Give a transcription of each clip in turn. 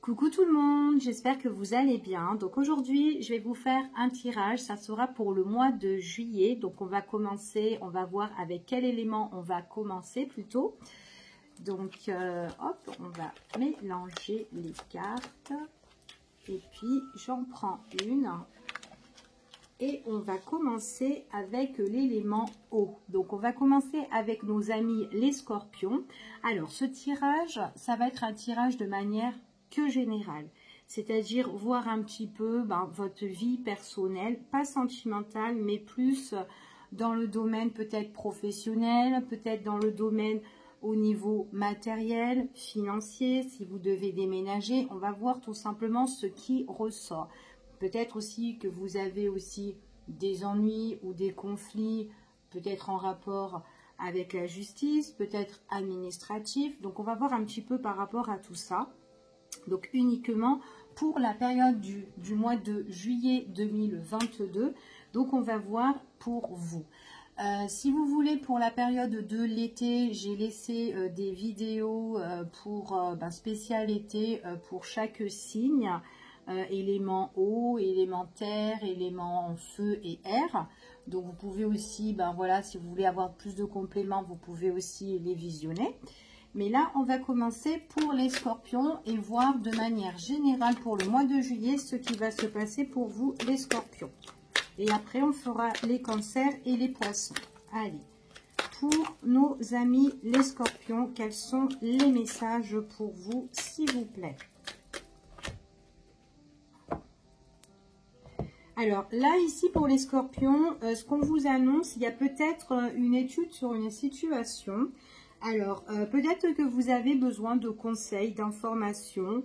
Coucou tout le monde, j'espère que vous allez bien. Donc aujourd'hui, je vais vous faire un tirage. Ça sera pour le mois de juillet. Donc on va commencer, on va voir avec quel élément on va commencer plutôt. Donc hop, on va mélanger les cartes. Et puis j'en prends une. Et on va commencer avec l'élément eau. Donc on va commencer avec nos amis les scorpions. Alors ce tirage, ça va être un tirage de manière que générale. C'est-à-dire voir un petit peu votre vie personnelle, pas sentimentale, mais plus dans le domaine peut-être professionnel, peut-être dans le domaine au niveau matériel, financier, si vous devez déménager. On va voir tout simplement ce qui ressort. Peut-être aussi que vous avez aussi des ennuis ou des conflits, peut-être en rapport avec la justice, peut-être administratif. Donc, on va voir un petit peu par rapport à tout ça. Donc, uniquement pour la période du mois de juillet 2022. Donc, on va voir pour vous. Si vous voulez, pour la période de l'été, j'ai laissé des vidéos pour spécial été pour chaque signe. Éléments eau, éléments terre, éléments feu et air. Donc vous pouvez aussi, voilà, si vous voulez avoir plus de compléments, vous pouvez aussi les visionner. Mais là, on va commencer pour les scorpions et voir de manière générale pour le mois de juillet ce qui va se passer pour vous les scorpions. Et après, on fera les cancers et les poissons. Allez, pour nos amis les scorpions, quels sont les messages pour vous, s'il vous plaît? Alors là, ici pour les scorpions, ce qu'on vous annonce, il y a peut-être une étude sur une situation. Alors, peut-être que vous avez besoin de conseils, d'informations,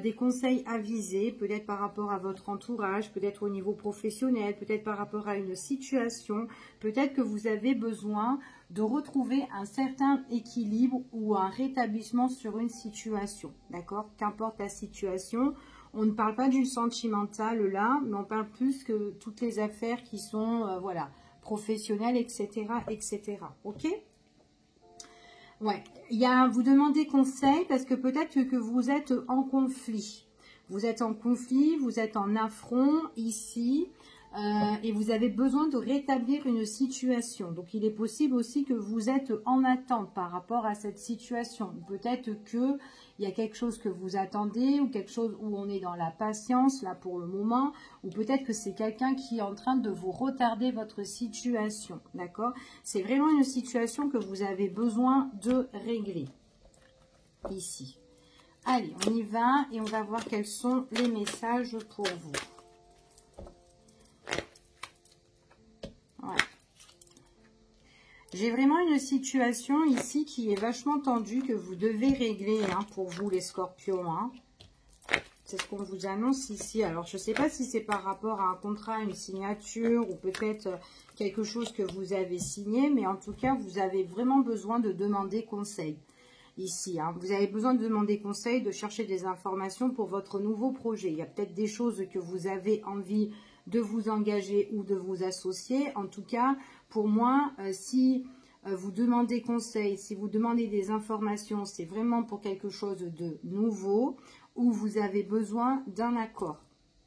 des conseils avisés, peut-être par rapport à votre entourage, peut-être au niveau professionnel, peut-être par rapport à une situation. Peut-être que vous avez besoin de retrouver un certain équilibre ou un rétablissement sur une situation. D'accord? Qu'importe la situation. On ne parle pas du sentimental là, mais on parle plus que toutes les affaires qui sont voilà, professionnelles, etc., etc. Ok? Ouais. Vous demandez conseil parce que peut-être que vous êtes en conflit. Vous êtes en conflit, vous êtes en affront ici. Et vous avez besoin de rétablir une situation. Donc, il est possible aussi que vous êtes en attente par rapport à cette situation. Peut-être qu'il y a quelque chose que vous attendez ou quelque chose où on est dans la patience, là, pour le moment. Ou peut-être que c'est quelqu'un qui est en train de vous retarder votre situation. D'accord? C'est vraiment une situation que vous avez besoin de régler. Ici. Allez, on y va et on va voir quels sont les messages pour vous. J'ai vraiment une situation ici qui est vachement tendue que vous devez régler pour vous les scorpions. C'est ce qu'on vous annonce ici. Alors, je ne sais pas si c'est par rapport à un contrat, une signature ou peut-être quelque chose que vous avez signé. Mais en tout cas, vous avez vraiment besoin de demander conseil ici. Vous avez besoin de demander conseil, de chercher des informations pour votre nouveau projet. Il y a peut-être des choses que vous avez envie de vous engager ou de vous associer. En tout cas, pour moi, si vous demandez conseil, si vous demandez des informations, c'est vraiment pour quelque chose de nouveau où vous avez besoin d'un accord,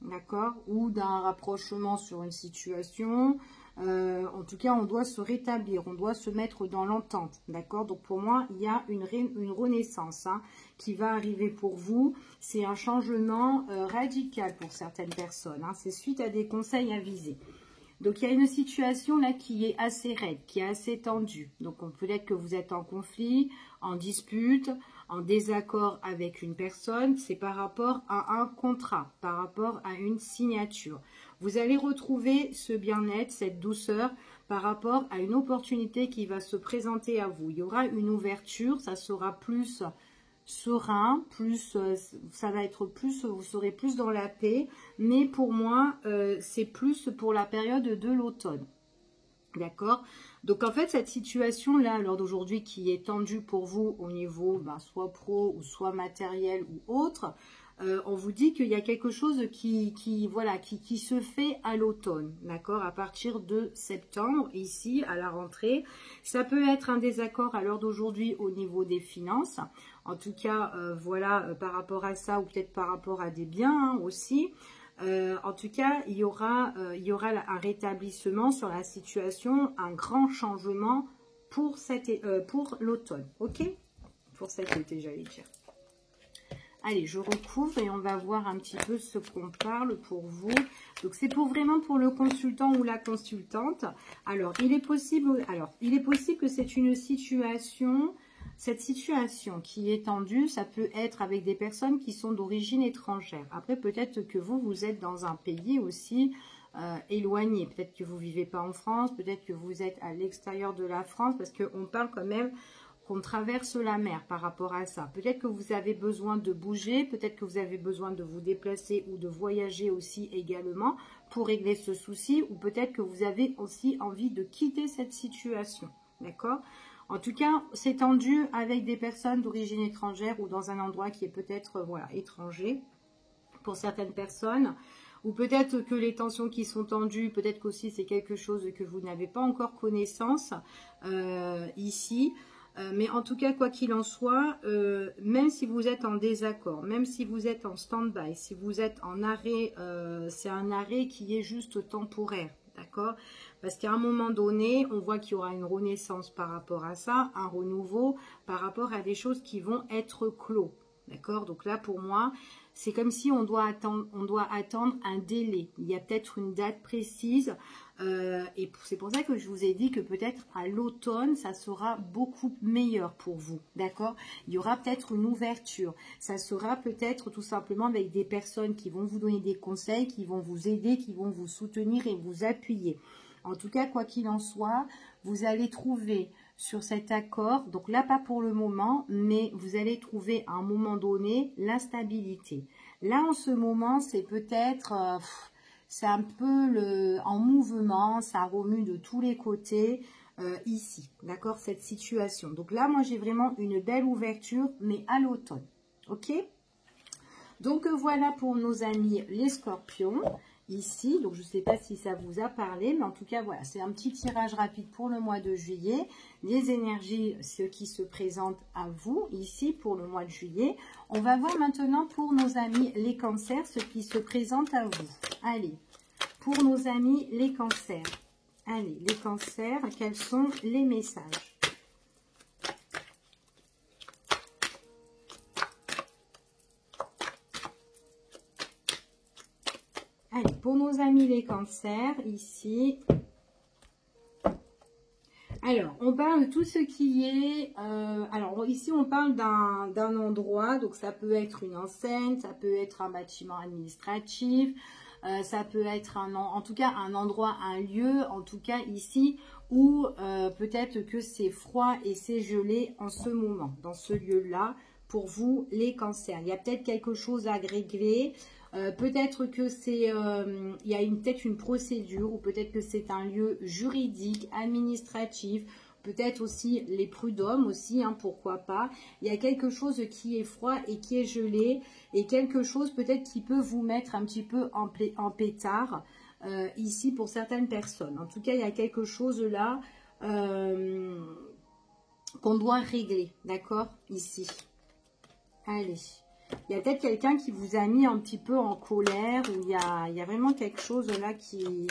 d'accord? Ou d'un rapprochement sur une situation. En tout cas, on doit se rétablir, on doit se mettre dans l'entente, d'accord? Donc, pour moi, il y a une renaissance qui va arriver pour vous. C'est un changement radical pour certaines personnes. C'est suite à des conseils avisés. Donc, il y a une situation là qui est assez raide, qui est assez tendue. Donc, peut-être que vous êtes en conflit, en dispute, en désaccord avec une personne. C'est par rapport à un contrat, par rapport à une signature. Vous allez retrouver ce bien-être, cette douceur par rapport à une opportunité qui va se présenter à vous. Il y aura une ouverture, ça sera plus serein, ça va être plus, vous serez plus dans la paix, mais pour moi, c'est plus pour la période de l'automne. D'accord? Donc, en fait, cette situation-là, à l'heure d'aujourd'hui, qui est tendue pour vous au niveau soit pro ou soit matériel ou autre, on vous dit qu'il y a quelque chose qui se fait à l'automne, d'accord? À partir de septembre, ici, à la rentrée. Ça peut être un désaccord à l'heure d'aujourd'hui au niveau des finances. En tout cas, voilà, par rapport à ça, ou peut-être par rapport à des biens hein, aussi. En tout cas, il y aura un rétablissement sur la situation, un grand changement pour l'automne, ok? Pour cet été, j'allais dire. Allez, je recouvre et on va voir un petit peu ce qu'on parle pour vous. Donc, c'est vraiment pour le consultant ou la consultante. Alors, il est possible que c'est une situation, cette situation qui est tendue, ça peut être avec des personnes qui sont d'origine étrangère. Après, peut-être que vous êtes dans un pays aussi éloigné. Peut-être que vous ne vivez pas en France, peut-être que vous êtes à l'extérieur de la France, parce qu'on parle quand même qu'on traverse la mer par rapport à ça. Peut-être que vous avez besoin de bouger, peut-être que vous avez besoin de vous déplacer ou de voyager aussi également pour régler ce souci, ou peut-être que vous avez aussi envie de quitter cette situation, d'accord? En tout cas, c'est tendu avec des personnes d'origine étrangère ou dans un endroit qui est peut-être voilà, étranger pour certaines personnes, ou peut-être que les tensions qui sont tendues, peut-être qu'aussi c'est quelque chose que vous n'avez pas encore connaissance ici. Mais en tout cas, quoi qu'il en soit, même si vous êtes en désaccord, même si vous êtes en stand-by, si vous êtes en arrêt, c'est un arrêt qui est juste temporaire, d'accord? Parce qu'à un moment donné, on voit qu'il y aura une renaissance par rapport à ça, un renouveau par rapport à des choses qui vont être clos, d'accord? Donc là, pour moi, c'est comme si on doit attendre un délai. Il y a peut-être une date précise. Et c'est pour ça que je vous ai dit que peut-être à l'automne, ça sera beaucoup meilleur pour vous, d'accord? Il y aura peut-être une ouverture. Ça sera peut-être tout simplement avec des personnes qui vont vous donner des conseils, qui vont vous aider, qui vont vous soutenir et vous appuyer. En tout cas, quoi qu'il en soit, vous allez trouver sur cet accord, donc là pas pour le moment, mais vous allez trouver à un moment donné la stabilité. Là en ce moment, c'est peut-être... c'est un peu en mouvement, ça remue de tous les côtés ici, d'accord, cette situation. Donc là, moi, j'ai vraiment une belle ouverture, mais à l'automne, ok? Donc voilà pour nos amis les scorpions, ici. Donc je ne sais pas si ça vous a parlé, mais en tout cas, voilà, c'est un petit tirage rapide pour le mois de juillet. Les énergies, ce qui se présente à vous, ici, pour le mois de juillet. On va voir maintenant pour nos amis les cancers, ce qui se présente à vous. Allez, pour nos amis les cancers. Allez, les cancers, quels sont les messages? Allez, pour nos amis les cancers, ici. Alors, on parle de tout ce qui est... alors, ici, on parle d'un endroit. Donc, ça peut être une enseigne, ça peut être un bâtiment administratif, ça peut être en tout cas un endroit, un lieu, en tout cas ici, où peut-être que c'est froid et c'est gelé en ce moment, dans ce lieu-là, pour vous, les cancers. Il y a peut-être quelque chose à régler. Peut-être que c'est, il y a peut-être une procédure, ou peut-être que c'est un lieu juridique, administratif, peut-être aussi les prud'hommes aussi, hein, pourquoi pas. Il y a quelque chose qui est froid et qui est gelé, et quelque chose peut-être qui peut vous mettre un petit peu en pétard, ici pour certaines personnes. En tout cas, il y a quelque chose là qu'on doit régler, d'accord, ici. Allez. Il y a peut-être quelqu'un qui vous a mis un petit peu en colère, ou il y a vraiment quelque chose là qui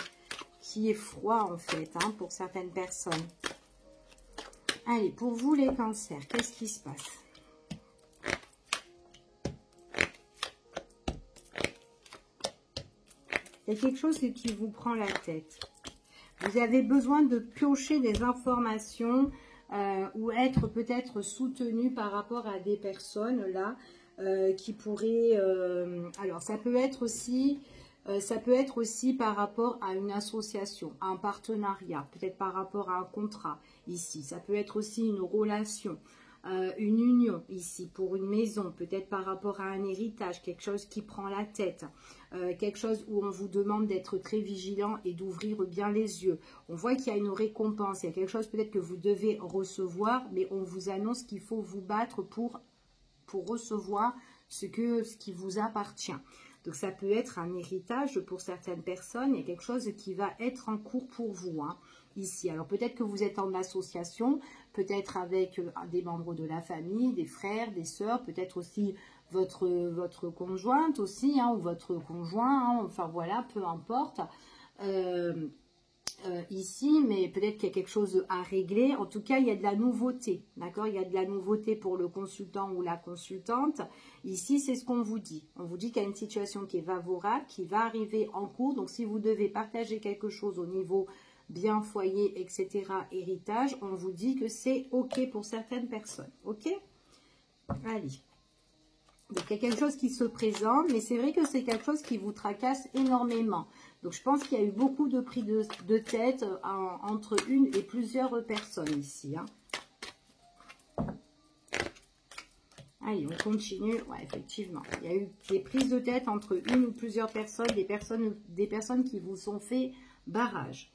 est froid en fait, hein, pour certaines personnes. Allez, pour vous les cancers, qu'est-ce qui se passe? Il y a quelque chose qui vous prend la tête. Vous avez besoin de piocher des informations ou être peut-être soutenu par rapport à des personnes là. Qui pourrait, alors ça peut être aussi par rapport à une association, à un partenariat, peut-être par rapport à un contrat ici. Ça peut être aussi une relation, une union ici pour une maison, peut-être par rapport à un héritage, quelque chose qui prend la tête, quelque chose où on vous demande d'être très vigilant et d'ouvrir bien les yeux. On voit qu'il y a une récompense, il y a quelque chose peut-être que vous devez recevoir, mais on vous annonce qu'il faut vous battre pour recevoir ce qui vous appartient. Donc ça peut être un héritage pour certaines personnes. Il y a quelque chose qui va être en cours pour vous, hein, ici. Alors peut-être que vous êtes en association, peut-être avec des membres de la famille, des frères, des sœurs, peut-être aussi votre conjointe aussi, hein, ou votre conjoint, hein, enfin voilà, peu importe. Ici, mais peut-être qu'il y a quelque chose à régler. En tout cas, il y a de la nouveauté, d'accord? Il y a de la nouveauté pour le consultant ou la consultante. Ici, c'est ce qu'on vous dit. On vous dit qu'il y a une situation qui est favorable, qui va arriver en cours. Donc, si vous devez partager quelque chose au niveau bien foyer, etc., héritage, on vous dit que c'est OK pour certaines personnes. OK? Allez. Donc, il y a quelque chose qui se présente, mais c'est vrai que c'est quelque chose qui vous tracasse énormément. Donc, je pense qu'il y a eu beaucoup de pris de tête entre une et plusieurs personnes ici. Hein. Allez, on continue. Ouais, effectivement, il y a eu des prises de tête entre une ou plusieurs personnes, des personnes qui vous ont fait barrage.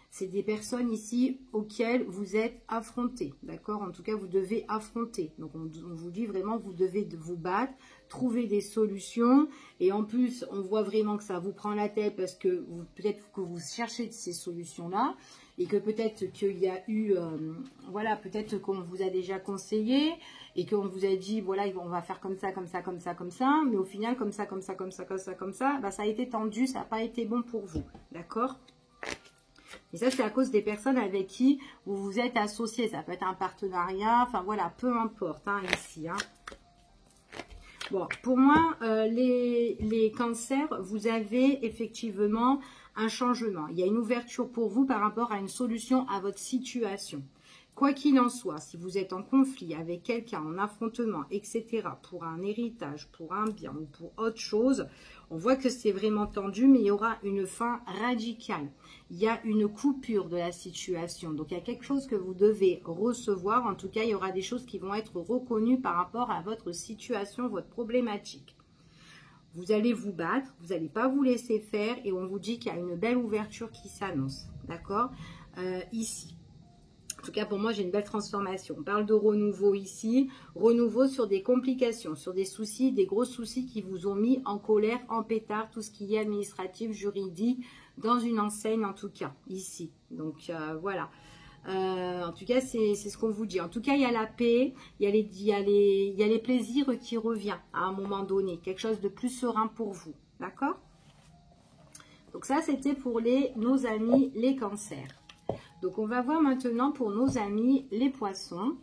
C'est des personnes ici auxquelles vous êtes affrontés, d'accord? En tout cas, vous devez affronter. Donc, on vous dit vraiment, vous devez vous battre, trouver des solutions. Et en plus, on voit vraiment que ça vous prend la tête parce que peut-être que vous cherchez ces solutions-là. Et que peut-être qu'il y a eu, voilà, peut-être qu'on vous a déjà conseillé et qu'on vous a dit, voilà, on va faire comme ça, comme ça, comme ça, comme ça. Mais au final, comme ça, comme ça, comme ça, comme ça, comme ça, bah, ça a été tendu, ça n'a pas été bon pour vous, d'accord? Et ça, c'est à cause des personnes avec qui vous vous êtes associés. Ça peut être un partenariat, enfin voilà, peu importe, hein, ici. Hein. Bon, pour moi, les cancers, vous avez effectivement un changement. Il y a une ouverture pour vous par rapport à une solution à votre situation. Quoi qu'il en soit, si vous êtes en conflit avec quelqu'un, en affrontement, etc., pour un héritage, pour un bien ou pour autre chose, on voit que c'est vraiment tendu, mais il y aura une fin radicale. Il y a une coupure de la situation. Donc, il y a quelque chose que vous devez recevoir. En tout cas, il y aura des choses qui vont être reconnues par rapport à votre situation, votre problématique. Vous allez vous battre, vous n'allez pas vous laisser faire et on vous dit qu'il y a une belle ouverture qui s'annonce. D'accord? Ici. En tout cas, pour moi, j'ai une belle transformation. On parle de renouveau ici. Renouveau sur des complications, sur des soucis, des gros soucis qui vous ont mis en colère, en pétard, tout ce qui est administratif, juridique, dans une enseigne en tout cas, ici. Donc, voilà. En tout cas, c'est ce qu'on vous dit. En tout cas, il y a la paix, il y a les plaisirs qui reviennent à un moment donné. Quelque chose de plus serein pour vous. D'accord? Donc ça, c'était pour nos amis les cancers. Donc, on va voir maintenant pour nos amis les poissons.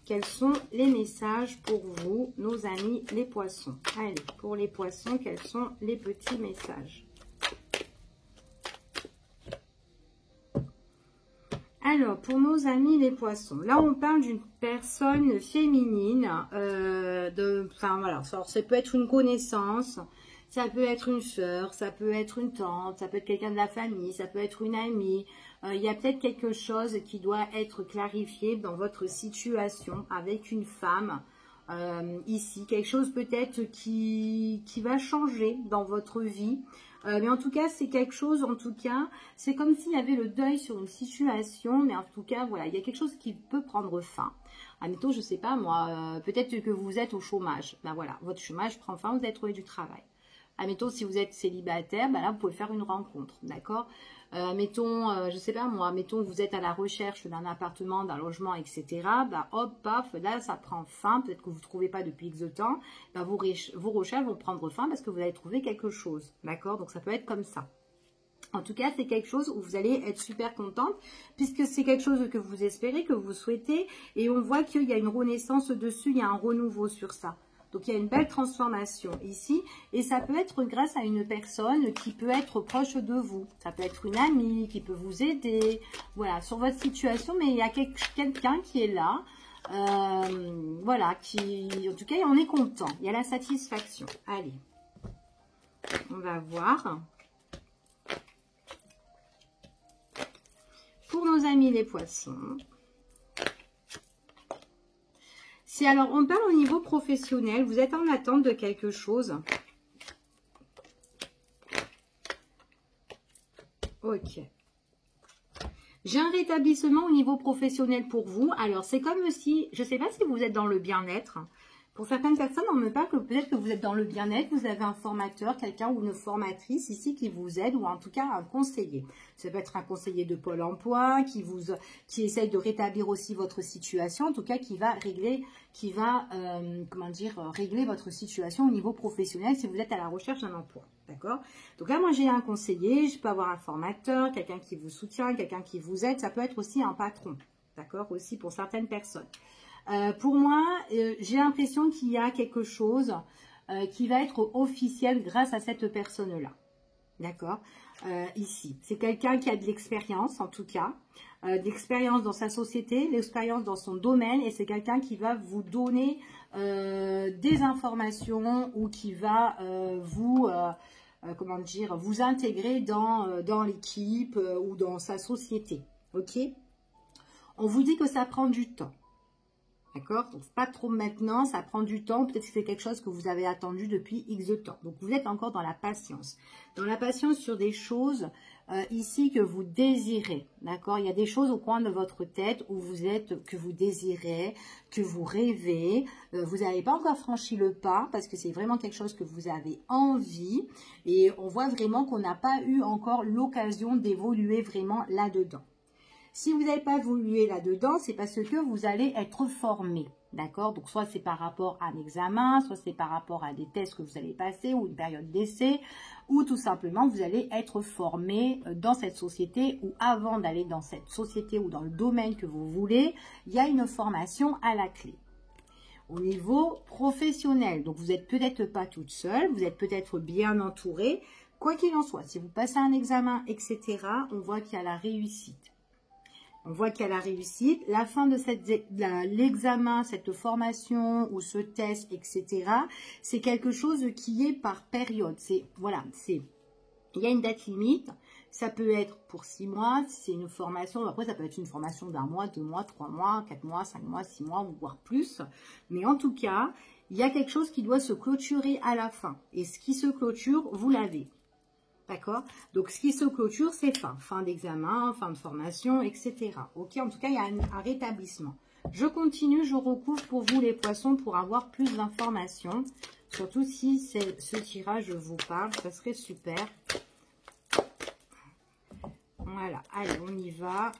Quels sont les messages pour vous, nos amis les poissons? Allez, pour les poissons, quels sont les petits messages? Alors, pour nos amis les poissons, là, on parle d'une personne féminine. Enfin, voilà, ça peut être une connaissance. Ça peut être une sœur, ça peut être une tante, ça peut être quelqu'un de la famille, ça peut être une amie. Il y a peut-être quelque chose qui doit être clarifié dans votre situation avec une femme ici. Quelque chose peut-être qui va changer dans votre vie. Mais en tout cas, c'est quelque chose, c'est comme s'il y avait le deuil sur une situation. Mais en tout cas, voilà, il y a quelque chose qui peut prendre fin. Admettons, je ne sais pas moi, peut-être que vous êtes au chômage. Ben voilà, votre chômage prend fin, vous avez trouvé du travail. Admettons, si vous êtes célibataire, ben là, vous pouvez faire une rencontre, d'accord? Je sais pas moi, mettons, vous êtes à la recherche d'un appartement, d'un logement, etc. Ben hop, paf, là, ça prend fin. Peut-être que vous ne trouvez pas depuis X temps. Ben, vos recherches vont prendre fin parce que vous allez trouver quelque chose, d'accord? Donc, ça peut être comme ça. En tout cas, c'est quelque chose où vous allez être super contente puisque c'est quelque chose que vous espérez, que vous souhaitez. Et on voit qu'il y a une renaissance dessus, il y a un renouveau sur ça. Donc, il y a une belle transformation ici. Et ça peut être grâce à une personne qui peut être proche de vous. Ça peut être une amie qui peut vous aider. Voilà, sur votre situation. Mais il y a quelqu'un qui est là. Voilà, en tout cas, on est content. Il y a la satisfaction. Allez, on va voir. Pour nos amis les poissons. Si alors on parle au niveau professionnel, vous êtes en attente de quelque chose. Ok. J'ai un rétablissement au niveau professionnel pour vous. Alors c'est comme si, je ne sais pas si vous êtes dans le bien-être. Pour certaines personnes, on me parle que peut-être que vous êtes dans le bien-être, vous avez un formateur, quelqu'un ou une formatrice ici qui vous aide, ou en tout cas un conseiller. Ça peut être un conseiller de Pôle emploi qui essaye de rétablir aussi votre situation, en tout cas qui va régler, régler votre situation au niveau professionnel si vous êtes à la recherche d'un emploi. D'accord? Donc là, moi, j'ai un conseiller, je peux avoir un formateur, quelqu'un qui vous soutient, quelqu'un qui vous aide. Ça peut être aussi un patron. D'accord? Aussi pour certaines personnes. Pour moi, j'ai l'impression qu'il y a quelque chose qui va être officiel grâce à cette personne-là. D'accord? Ici. C'est quelqu'un qui a de l'expérience, en tout cas. De l'expérience dans sa société, l'expérience dans son domaine. Et c'est quelqu'un qui va vous donner des informations ou qui va vous intégrer dans l'équipe ou dans sa société. Ok? On vous dit que ça prend du temps. D'accord? Donc, pas trop maintenant, ça prend du temps. Peut-être que c'est quelque chose que vous avez attendu depuis X de temps. Donc, vous êtes encore dans la patience. Dans la patience sur des choses ici que vous désirez. D'accord? Il y a des choses au coin de votre tête où vous êtes, que vous désirez, que vous rêvez. Vous n'avez pas encore franchi le pas parce que c'est vraiment quelque chose que vous avez envie. Et on voit vraiment qu'on n'a pas eu encore l'occasion d'évoluer vraiment là-dedans. Si vous n'avez pas évolué là-dedans, c'est parce que vous allez être formé. D'accord? Donc, soit c'est par rapport à un examen, soit c'est par rapport à des tests que vous allez passer ou une période d'essai, ou tout simplement, vous allez être formé dans cette société ou avant d'aller dans cette société ou dans le domaine que vous voulez, il y a une formation à la clé. Au niveau professionnel, donc vous n'êtes peut-être pas toute seule, vous êtes peut-être bien entouré. Quoi qu'il en soit, si vous passez un examen, etc., on voit qu'il y a la réussite. On voit qu'il y a la réussite. La fin de l'examen, cette formation ou ce test, etc., c'est quelque chose qui est par période. Il y a une date limite. Ça peut être pour 6 mois, si c'est une formation. Après, ça peut être une formation d'1 mois, 2 mois, 3 mois, 4 mois, 5 mois, 6 mois, voire plus. Mais en tout cas, il y a quelque chose qui doit se clôturer à la fin. Et ce qui se clôture, vous l'avez. D'accord? Donc, ce qui se clôture, c'est fin d'examen, fin de formation, etc. Ok? En tout cas, il y a un rétablissement. Je continue, je recouvre pour vous les poissons pour avoir plus d'informations. Surtout si ce tirage vous parle, ça serait super. Voilà, allez, on y va.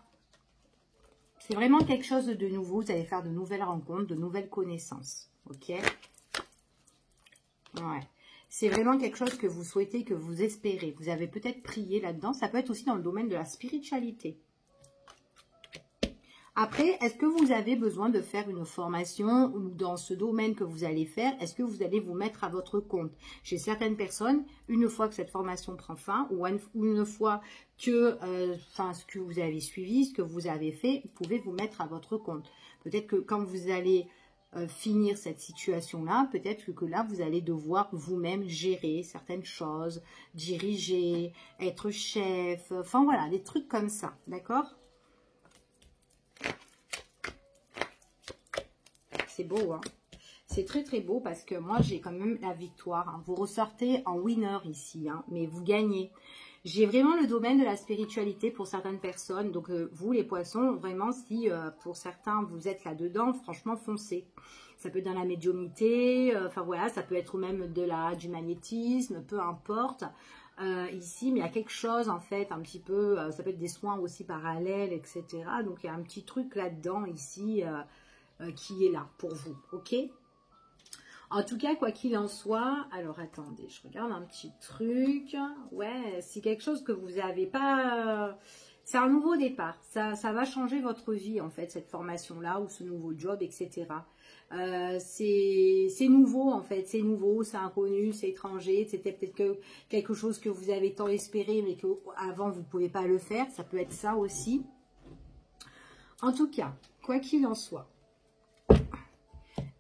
C'est vraiment quelque chose de nouveau. Vous allez faire de nouvelles rencontres, de nouvelles connaissances. Ok? Ouais. C'est vraiment quelque chose que vous souhaitez, que vous espérez. Vous avez peut-être prié là-dedans. Ça peut être aussi dans le domaine de la spiritualité. Après, est-ce que vous avez besoin de faire une formation ou dans ce domaine que vous allez faire, est-ce que vous allez vous mettre à votre compte? Chez certaines personnes, une fois que cette formation prend fin ou une fois que ce que vous avez suivi, ce que vous avez fait, vous pouvez vous mettre à votre compte. Peut-être que quand vous allez finir cette situation-là, peut-être que là, vous allez devoir vous-même gérer certaines choses, diriger, être chef, enfin voilà, des trucs comme ça, d'accord? C'est beau, hein? C'est très très beau parce que moi, j'ai quand même la victoire. Hein. Vous ressortez en winner ici, hein, mais vous gagnez. J'ai vraiment le domaine de la spiritualité pour certaines personnes. Donc, vous, les poissons, vraiment, si pour certains, vous êtes là-dedans, franchement, foncez. Ça peut être dans la médiumnité, enfin voilà, ça peut être même du magnétisme, peu importe. Ici, mais il y a quelque chose, en fait, un petit peu, ça peut être des soins aussi parallèles, etc. Donc, il y a un petit truc là-dedans, ici, qui est là pour vous, ok? En tout cas, quoi qu'il en soit, alors attendez, je regarde un petit truc. Ouais, c'est quelque chose que vous n'avez pas... c'est un nouveau départ. Ça va changer votre vie, en fait, cette formation-là, ou ce nouveau job, etc. C'est nouveau, en fait. C'est nouveau, c'est inconnu, c'est étranger. C'était peut-être quelque chose que vous avez tant espéré, mais qu'avant, vous ne pouvez pas le faire. Ça peut être ça aussi. En tout cas, quoi qu'il en soit,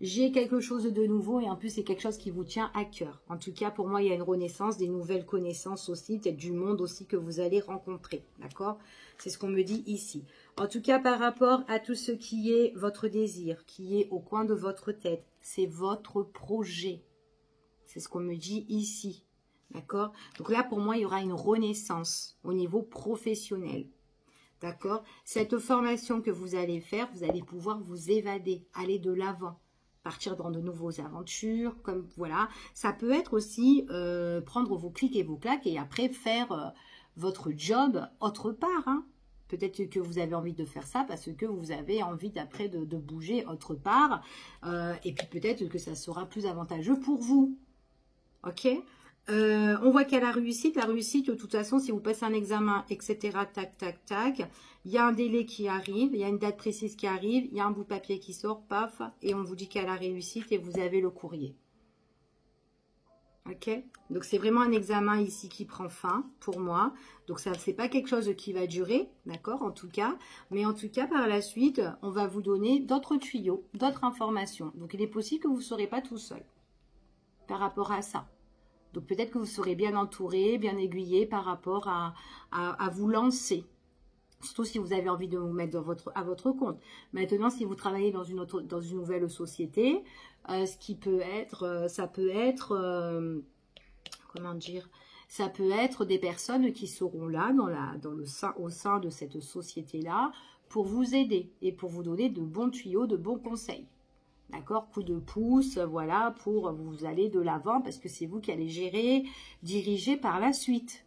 j'ai quelque chose de nouveau et en plus c'est quelque chose qui vous tient à cœur. En tout cas pour moi il y a une renaissance, des nouvelles connaissances aussi, peut-être du monde aussi que vous allez rencontrer, d'accord? C'est ce qu'on me dit ici. En tout cas par rapport à tout ce qui est votre désir, qui est au coin de votre tête, c'est votre projet. C'est ce qu'on me dit ici, d'accord? Donc là pour moi il y aura une renaissance au niveau professionnel. D'accord? Cette formation que vous allez faire, vous allez pouvoir vous évader, aller de l'avant. partir dans de nouvelles aventures, comme voilà. Ça peut être aussi prendre vos clics et vos claques et après faire votre job autre part. Hein. Peut-être que vous avez envie de faire ça parce que vous avez envie d'après de bouger autre part. Et puis peut-être que ça sera plus avantageux pour vous. Ok. On voit qu'il y a la réussite. La réussite, de toute façon, si vous passez un examen, etc., tac, tac, tac, il y a un délai qui arrive, il y a une date précise qui arrive, il y a un bout de papier qui sort, paf, et on vous dit qu'il y a la réussite et vous avez le courrier. Ok? Donc, c'est vraiment un examen ici qui prend fin pour moi. Donc, ça, c'est pas quelque chose qui va durer, d'accord, en tout cas. Mais en tout cas, par la suite, on va vous donner d'autres tuyaux, d'autres informations. Donc, il est possible que vous ne serez pas tout seul par rapport à ça. Donc, peut-être que vous serez bien entouré, bien aiguillé par rapport à vous lancer. Surtout si vous avez envie de vous mettre à votre compte. Maintenant, si vous travaillez dans une nouvelle société, ce qui peut être, ça peut être, comment dire, ça peut être des personnes qui seront là au sein de cette société-là pour vous aider et pour vous donner de bons tuyaux, de bons conseils. D'accord, coup de pouce, voilà, pour vous aller de l'avant parce que c'est vous qui allez gérer, diriger par la suite.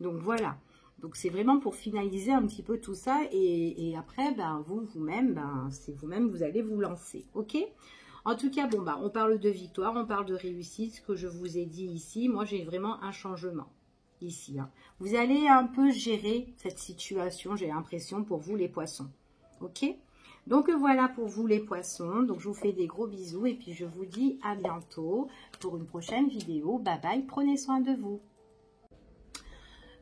Donc voilà, donc c'est vraiment pour finaliser un petit peu tout ça et après, ben, vous-même, ben, c'est vous-même, vous allez vous lancer, ok? En tout cas, bon, ben, on parle de victoire, on parle de réussite, ce que je vous ai dit ici. Moi, j'ai vraiment un changement ici. Hein. Vous allez un peu gérer cette situation, j'ai l'impression, pour vous les poissons, ok? Donc voilà pour vous les poissons, donc je vous fais des gros bisous et puis je vous dis à bientôt pour une prochaine vidéo. Bye bye, prenez soin de vous.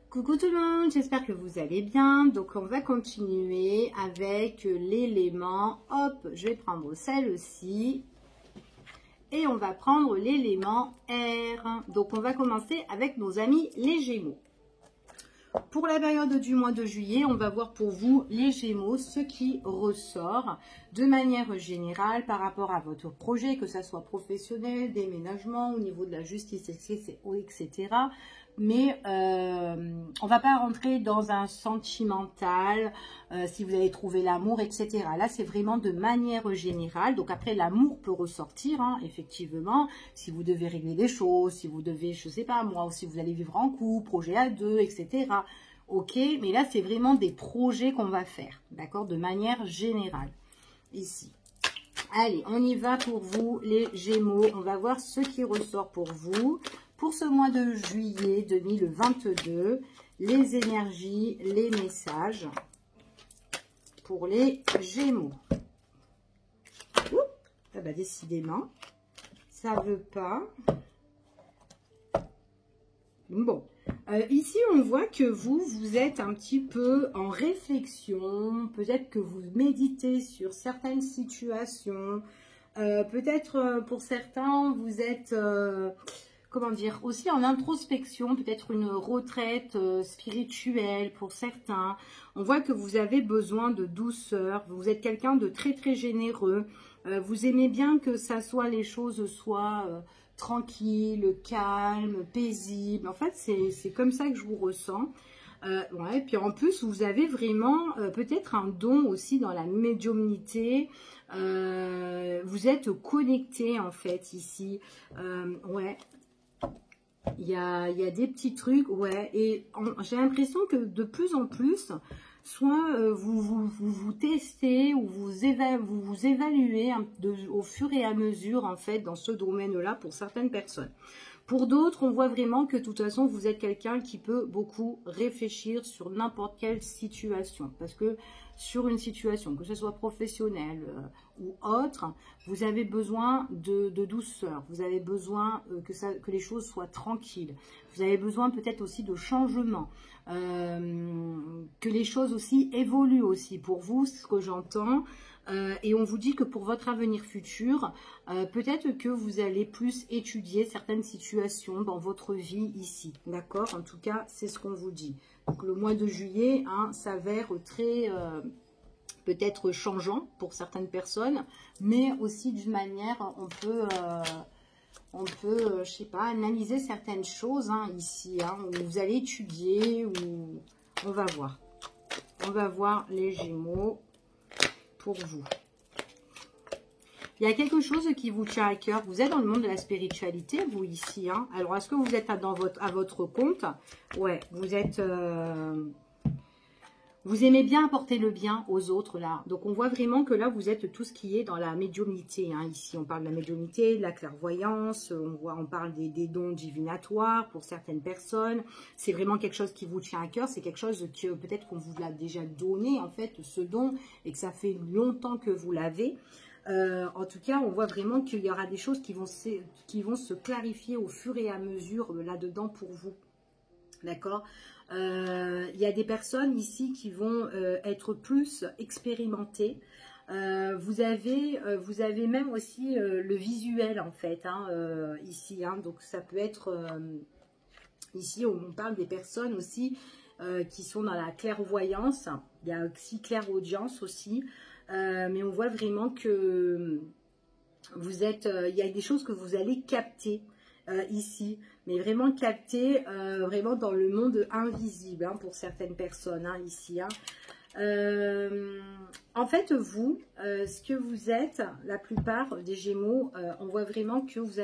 Coucou tout le monde, j'espère que vous allez bien. Donc on va continuer avec l'élément, hop, je vais prendre celle-ci et on va prendre l'élément R. Donc on va commencer avec nos amis les Gémeaux. Pour la période du mois de juillet, on va voir pour vous, les Gémeaux, ce qui ressort de manière générale par rapport à votre projet, que ce soit professionnel, déménagement, au niveau de la justice, etc. Mais on ne va pas rentrer dans un sentimental, si vous avez trouvé l'amour, etc. Là, c'est vraiment de manière générale. Donc après, l'amour peut ressortir, hein, effectivement, si vous devez régler des choses, si vous devez, je ne sais pas moi, ou si vous allez vivre en couple, projet à deux, etc. Ok, mais là, c'est vraiment des projets qu'on va faire, d'accord, de manière générale, ici. Allez, on y va pour vous, les Gémeaux. On va voir ce qui ressort pour vous. Pour ce mois de juillet 2022, les énergies, les messages pour les Gémeaux. Oups, ah bah décidément, ça ne veut pas. Bon, ici on voit que vous êtes un petit peu en réflexion, peut-être que vous méditez sur certaines situations, peut-être pour certains vous êtes... comment dire, aussi en introspection, peut-être une retraite spirituelle pour certains. On voit que vous avez besoin de douceur, vous êtes quelqu'un de très très généreux, vous aimez bien que ça soit, les choses soient tranquilles, calmes, paisibles. En fait, c'est comme ça que je vous ressens. Ouais, puis en plus, vous avez vraiment peut-être un don aussi dans la médiumnité. Vous êtes connecté en fait ici. Ouais. Il y a des petits trucs, ouais, et j'ai l'impression que de plus en plus, soit vous testez ou vous évaluez au fur et à mesure, en fait, dans ce domaine-là pour certaines personnes. Pour d'autres, on voit vraiment que de toute façon, vous êtes quelqu'un qui peut beaucoup réfléchir sur n'importe quelle situation. Parce que sur une situation, que ce soit professionnelle ou autre, vous avez besoin de douceur. Vous avez besoin que les choses soient tranquilles. Vous avez besoin peut-être aussi de changement. Que les choses aussi évoluent aussi pour vous, ce que j'entends. Et on vous dit que pour votre avenir futur, peut-être que vous allez plus étudier certaines situations dans votre vie ici. D'accord? En tout cas, c'est ce qu'on vous dit. Donc le mois de juillet s'avère très peut-être changeant pour certaines personnes, mais aussi d'une manière, on peut, je sais pas, analyser certaines choses ici, où vous allez étudier, ou on va voir. On va voir les Gémeaux pour vous. Il y a quelque chose qui vous tient à cœur. Vous êtes dans le monde de la spiritualité, vous, ici. Hein. Alors, est-ce que vous êtes à votre compte? Ouais, vous êtes... Vous aimez bien apporter le bien aux autres, là. Donc, on voit vraiment que là, vous êtes tout ce qui est dans la médiumnité. Hein. Ici, on parle de la médiumnité, de la clairvoyance. On parle des dons divinatoires pour certaines personnes. C'est vraiment quelque chose qui vous tient à cœur. C'est quelque chose que peut-être qu'on vous l'a déjà donné, en fait, ce don, et que ça fait longtemps que vous l'avez. En tout cas, on voit vraiment qu'il y aura des choses qui vont se clarifier au fur et à mesure là-dedans pour vous. D'accord? Il y a des personnes ici qui vont être plus expérimentées. Vous avez même aussi le visuel en fait, hein, ici. Hein, donc ça peut être, ici on parle des personnes aussi qui sont dans la clairvoyance. Il y a aussi clairaudience aussi. Mais on voit vraiment que vous êtes, il y a des choses que vous allez capter ici, mais vraiment capter vraiment dans le monde invisible hein, pour certaines personnes hein, ici. Hein. En fait, vous, ce que vous êtes, la plupart des Gémeaux, on voit vraiment que vous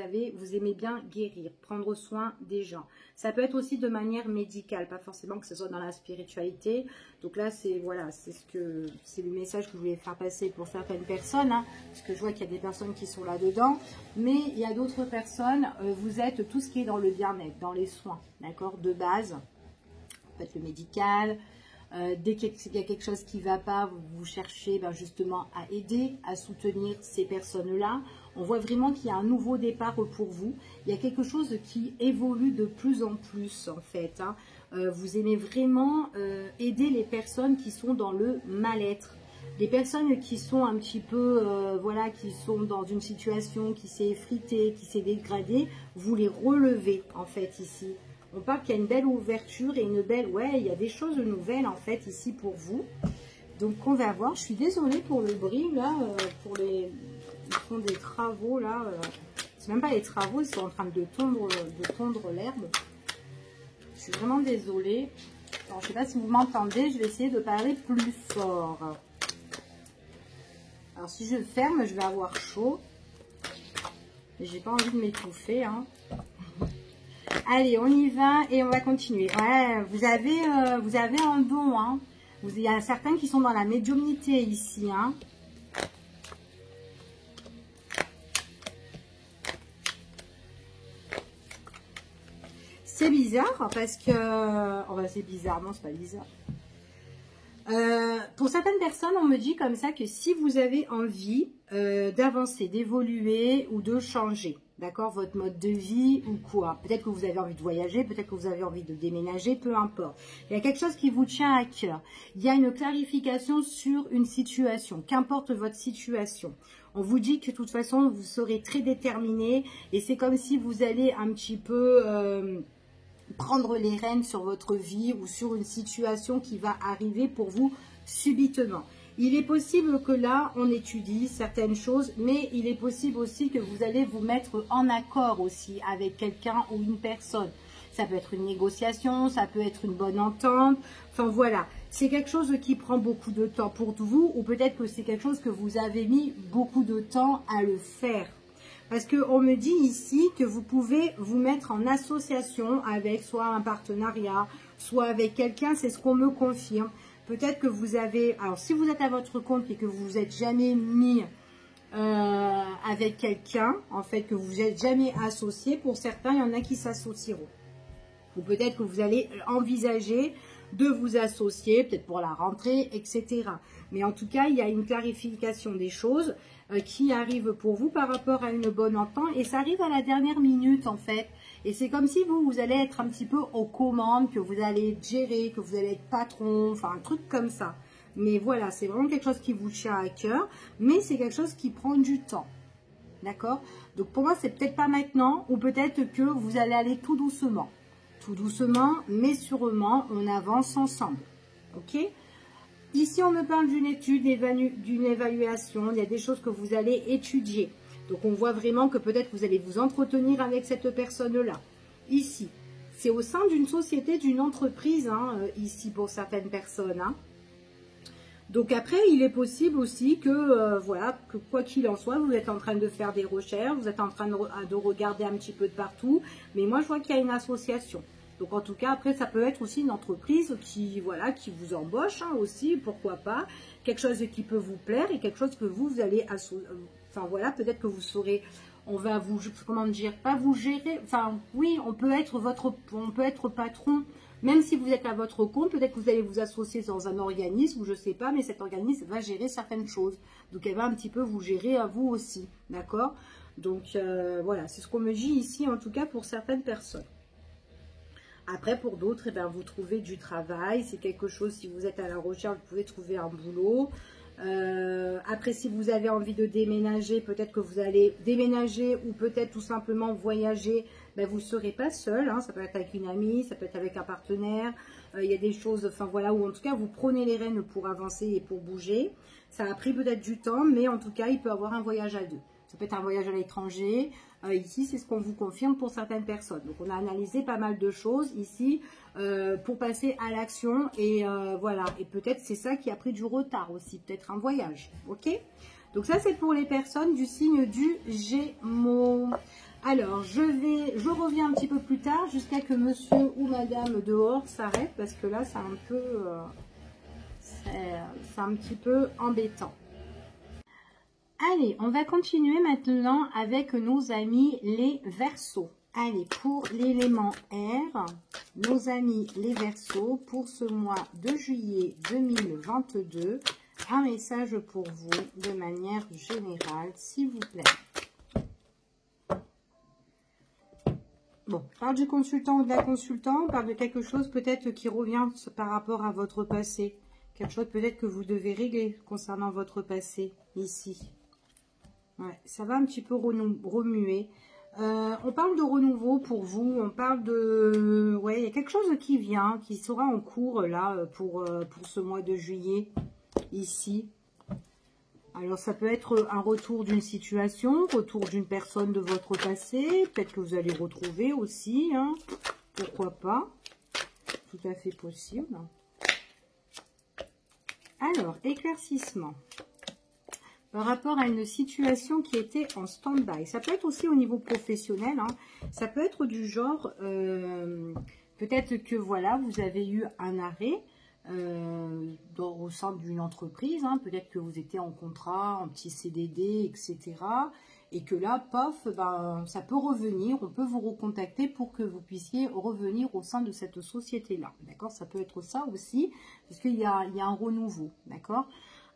aimez bien guérir, prendre soin des gens. Ça peut être aussi de manière médicale, pas forcément que ce soit dans la spiritualité. Donc là, c'est voilà, c'est le message que je voulais faire passer pour certaines personnes, hein, parce que je vois qu'il y a des personnes qui sont là-dedans, mais il y a d'autres personnes, vous êtes tout ce qui est dans le bien-être, dans les soins, d'accord, de base, peut-être le médical. Dès qu'il y a quelque chose qui ne va pas, vous cherchez justement à aider, à soutenir ces personnes-là. On voit vraiment qu'il y a un nouveau départ pour vous. Il y a quelque chose qui évolue de plus en plus en fait. Hein. Vous aimez vraiment aider les personnes qui sont dans le mal-être. Les personnes qui sont un petit peu, voilà, qui sont dans une situation qui s'est effritée, qui s'est dégradée, vous les relevez en fait ici. On parle qu'il y a une belle ouverture et une belle... Ouais, il y a des choses nouvelles, en fait, ici pour vous. Donc, on va voir. Je suis désolée pour le bruit, là, pour les... Ils font des travaux, là. C'est même pas les travaux, ils sont en train de tondre l'herbe. Je suis vraiment désolée. Alors, je sais pas si vous m'entendez. Je vais essayer de parler plus fort. Alors, si je le ferme, je vais avoir chaud. Mais j'ai pas envie de m'étouffer, hein. Allez, on y va et on va continuer. Ouais, vous avez un don, hein. Il y a certains qui sont dans la médiumnité ici, hein. C'est bizarre parce que... Oh, bah, c'est bizarre, non, c'est pas bizarre. Pour certaines personnes, on me dit comme ça que si vous avez envie d'avancer, d'évoluer ou de changer, d'accord, votre mode de vie ou quoi, peut-être que vous avez envie de voyager, peut-être que vous avez envie de déménager, peu importe. Il y a quelque chose qui vous tient à cœur. Il y a une clarification sur une situation, qu'importe votre situation. On vous dit que de toute façon, vous serez très déterminé et c'est comme si vous allez un petit peu... prendre les rênes sur votre vie ou sur une situation qui va arriver pour vous subitement. Il est possible que là, on étudie certaines choses, mais il est possible aussi que vous allez vous mettre en accord aussi avec quelqu'un ou une personne. Ça peut être une négociation, ça peut être une bonne entente. Enfin voilà, c'est quelque chose qui prend beaucoup de temps pour vous ou peut-être que c'est quelque chose que vous avez mis beaucoup de temps à le faire. Parce qu'on me dit ici que vous pouvez vous mettre en association avec soit un partenariat, soit avec quelqu'un, c'est ce qu'on me confirme. Peut-être que vous avez... Alors, si vous êtes à votre compte et que vous vous êtes jamais mis avec quelqu'un, en fait, que vous vous êtes jamais associé, pour certains, il y en a qui s'associeront. Ou peut-être que vous allez envisager de vous associer, peut-être pour la rentrée, etc. Mais en tout cas, il y a une clarification des choses qui arrive pour vous par rapport à une bonne entente. Et ça arrive à la dernière minute, en fait. Et c'est comme si vous allez être un petit peu aux commandes, que vous allez gérer, que vous allez être patron, enfin un truc comme ça. Mais voilà, c'est vraiment quelque chose qui vous tient à cœur, mais c'est quelque chose qui prend du temps. D'accord? Donc pour moi, c'est peut-être pas maintenant, ou peut-être que vous allez aller tout doucement. Tout doucement, mais sûrement, on avance ensemble. Ok? Ici, on me parle d'une étude, d'une évaluation. Il y a des choses que vous allez étudier. Donc, on voit vraiment que peut-être vous allez vous entretenir avec cette personne-là. Ici, c'est au sein d'une société, d'une entreprise, hein, ici, pour certaines personnes. Hein. Donc après, il est possible aussi que, voilà, que quoi qu'il en soit, vous êtes en train de faire des recherches, vous êtes en train de regarder un petit peu de partout. Mais moi, je vois qu'il y a une association. Donc en tout cas, après, ça peut être aussi une entreprise qui, voilà, qui vous embauche hein, aussi, pourquoi pas. Quelque chose qui peut vous plaire et quelque chose que vous allez, enfin voilà, peut-être que vous saurez, on va vous, comment dire, pas vous gérer, enfin oui, on peut être patron, même si vous êtes à votre compte, peut-être que vous allez vous associer dans un organisme, ou je sais pas, mais cet organisme va gérer certaines choses. Donc elle va un petit peu vous gérer à vous aussi, d'accord? Donc voilà, c'est ce qu'on me dit ici, en tout cas pour certaines personnes. Après, pour d'autres, eh bien, vous trouvez du travail. C'est quelque chose, si vous êtes à la recherche, vous pouvez trouver un boulot. Après, si vous avez envie de déménager, peut-être que vous allez déménager ou peut-être tout simplement voyager. Ben, vous ne serez pas seul. Hein. Ça peut être avec une amie, ça peut être avec un partenaire. Il y a des choses, enfin voilà, ou en tout cas, vous prenez les rênes pour avancer et pour bouger. Ça a pris peut-être du temps, mais en tout cas, il peut y avoir un voyage à deux. Ça peut être un voyage à l'étranger. Ici, c'est ce qu'on vous confirme pour certaines personnes. Donc, on a analysé pas mal de choses ici pour passer à l'action. Et voilà. Et peut-être c'est ça qui a pris du retard aussi. Peut-être un voyage. OK? Donc, ça, c'est pour les personnes du signe du Gémeaux. Alors, je reviens un petit peu plus tard jusqu'à que monsieur ou madame dehors s'arrête. Parce que là, c'est un peu... c'est un petit peu embêtant. Allez, on va continuer maintenant avec nos amis les Verseaux. Allez, pour l'élément R, nos amis les Verseaux, pour ce mois de juillet 2022, un message pour vous de manière générale, s'il vous plaît. Bon, on parle du consultant ou de la consultante, on parle de quelque chose peut-être qui revient par rapport à votre passé. Quelque chose peut-être que vous devez régler concernant votre passé, ici. Ouais, ça va un petit peu remuer. On parle de renouveau pour vous. On parle de... Ouais, il y a quelque chose qui vient, qui sera en cours là pour ce mois de juillet, ici. Alors, ça peut être un retour d'une situation, retour d'une personne de votre passé. Peut-être que vous allez retrouver aussi. Hein. Pourquoi pas? Tout à fait possible. Alors, éclaircissement. Par rapport à une situation qui était en stand-by. Ça peut être aussi au niveau professionnel. Hein. Ça peut être du genre, peut-être que voilà, vous avez eu un arrêt au sein d'une entreprise. Hein. Peut-être que vous étiez en contrat, en petit CDD, etc. Et que là, pof, ben, ça peut revenir. On peut vous recontacter pour que vous puissiez revenir au sein de cette société-là. D'accord? Ça peut être ça aussi, parce qu'il y a un renouveau. D'accord?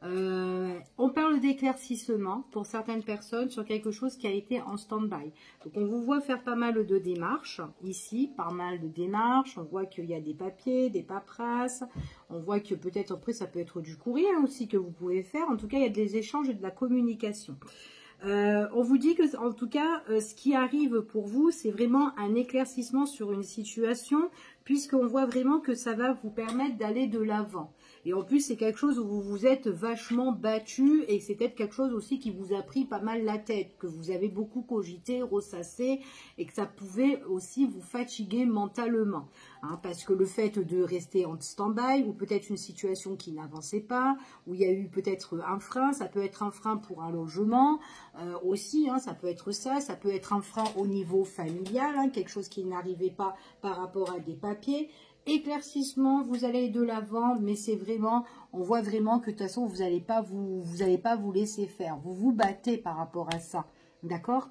On parle d'éclaircissement pour certaines personnes sur quelque chose qui a été en stand-by. Donc on vous voit faire pas mal de démarches ici, pas mal de démarches. On voit qu'il y a des papiers, des paperasses. On voit que peut-être après ça peut être du courrier aussi que vous pouvez faire. En tout cas, il y a des échanges et de la communication. On vous dit que, en tout cas, ce qui arrive pour vous, c'est vraiment un éclaircissement sur une situation, puisqu'on voit vraiment que ça va vous permettre d'aller de l'avant. Et en plus, c'est quelque chose où vous vous êtes vachement battu et c'est peut-être quelque chose aussi qui vous a pris pas mal la tête, que vous avez beaucoup cogité, ressassé et que ça pouvait aussi vous fatiguer mentalement. Hein, parce que le fait de rester en stand-by ou peut-être une situation qui n'avançait pas, où il y a eu peut-être un frein, ça peut être un frein pour un logement aussi, hein, ça peut être ça, ça peut être un frein au niveau familial, hein, quelque chose qui n'arrivait pas par rapport à des papiers. Éclaircissement, vous allez de l'avant, mais c'est vraiment, on voit vraiment que de toute façon, vous n'allez pas vous laisser faire. Vous vous battez par rapport à ça, d'accord?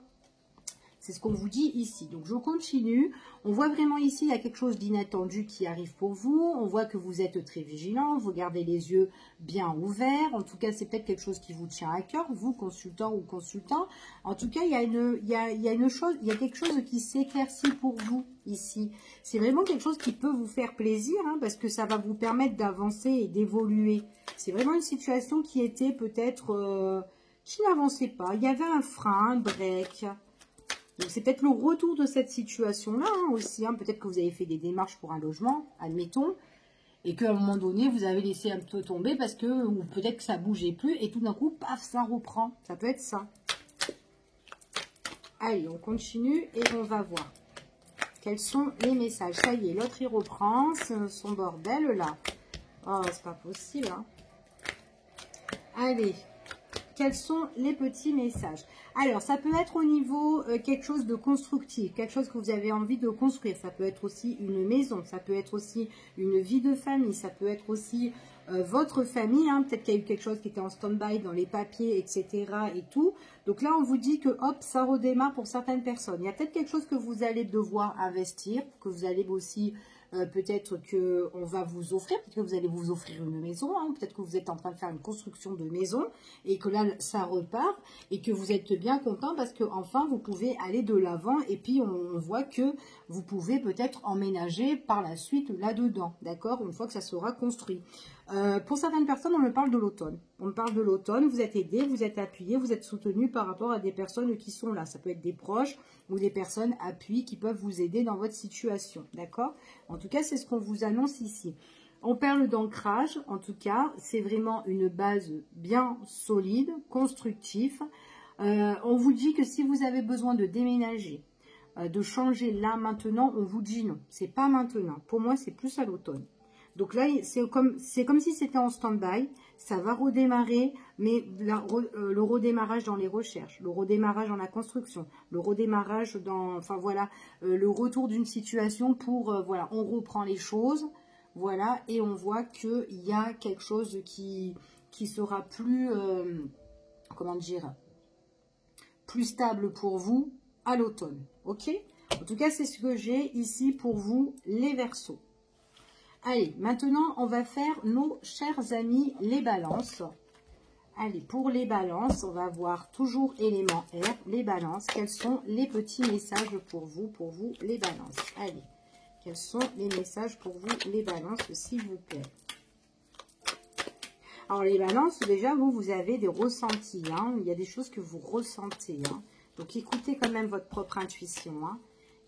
C'est ce qu'on vous dit ici. Donc, je continue. On voit vraiment ici, il y a quelque chose d'inattendu qui arrive pour vous. On voit que vous êtes très vigilant. Vous gardez les yeux bien ouverts. En tout cas, c'est peut-être quelque chose qui vous tient à cœur, vous, consultant ou consultant. En tout cas, il y a quelque chose qui s'éclaircit pour vous ici. C'est vraiment quelque chose qui peut vous faire plaisir, hein, parce que ça va vous permettre d'avancer et d'évoluer. C'est vraiment une situation qui était peut-être... qui n'avançait pas. Il y avait un frein, un break... Donc, c'est peut-être le retour de cette situation-là hein, aussi. Hein. Peut-être que vous avez fait des démarches pour un logement, admettons, et qu'à un moment donné, vous avez laissé un peu tomber parce que, ou peut-être que ça ne bougeait plus, et tout d'un coup, paf, ça reprend. Ça peut être ça. Allez, on continue et on va voir. Quels sont les messages? Ça y est, l'autre, il reprend son bordel, là. Oh, c'est pas possible, hein. Allez, quels sont les petits messages? Alors, ça peut être au niveau quelque chose de constructif, quelque chose que vous avez envie de construire. Ça peut être aussi une maison, ça peut être aussi une vie de famille, ça peut être aussi votre famille. Hein. Peut-être qu'il y a eu quelque chose qui était en stand-by dans les papiers, etc. et tout. Donc là, on vous dit que hop, ça redémarre pour certaines personnes. Il y a peut-être quelque chose que vous allez devoir investir, que vous allez aussi... peut-être qu'on va vous offrir, peut-être que vous allez vous offrir une maison, hein, peut-être que vous êtes en train de faire une construction de maison et que là, ça repart et que vous êtes bien content parce que enfin vous pouvez aller de l'avant et puis on voit que vous pouvez peut-être emménager par la suite là-dedans, d'accord, une fois que ça sera construit. Pour certaines personnes, on me parle de l'automne. On me parle de l'automne, vous êtes aidé, vous êtes appuyé, vous êtes soutenu par rapport à des personnes qui sont là. Ça peut être des proches ou des personnes appuis qui peuvent vous aider dans votre situation, d'accord? En tout cas, c'est ce qu'on vous annonce ici. On parle d'ancrage, en tout cas, c'est vraiment une base bien solide, constructive. On vous dit que si vous avez besoin de déménager, de changer là, maintenant, on vous dit non. C'est pas maintenant. Pour moi, c'est plus à l'automne. Donc là, c'est comme si c'était en stand-by. Ça va redémarrer, mais le redémarrage dans les recherches, le redémarrage dans la construction, le redémarrage dans... Enfin voilà, le retour d'une situation pour... voilà, on reprend les choses, voilà, et on voit qu'il y a quelque chose qui sera plus... comment dire, plus stable pour vous à l'automne, ok? En tout cas, c'est ce que j'ai ici pour vous, les Verseaux. Allez, maintenant, on va faire nos chers amis, les balances. Allez, pour les balances, on va voir toujours élément R, les balances. Quels sont les petits messages pour vous, les balances? Allez, quels sont les messages pour vous, les balances, s'il vous plaît? Alors, les balances, déjà, vous avez des ressentis. Hein. Il y a des choses que vous ressentez. Hein. Donc, écoutez quand même votre propre intuition. Hein.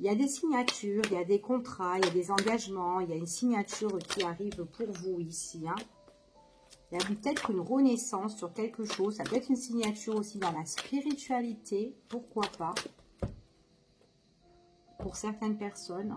Il y a des signatures, il y a des contrats, il y a des engagements, il y a une signature qui arrive pour vous ici. Hein. Il y a peut-être une renaissance sur quelque chose. Ça peut être une signature aussi dans la spiritualité, pourquoi pas, pour certaines personnes.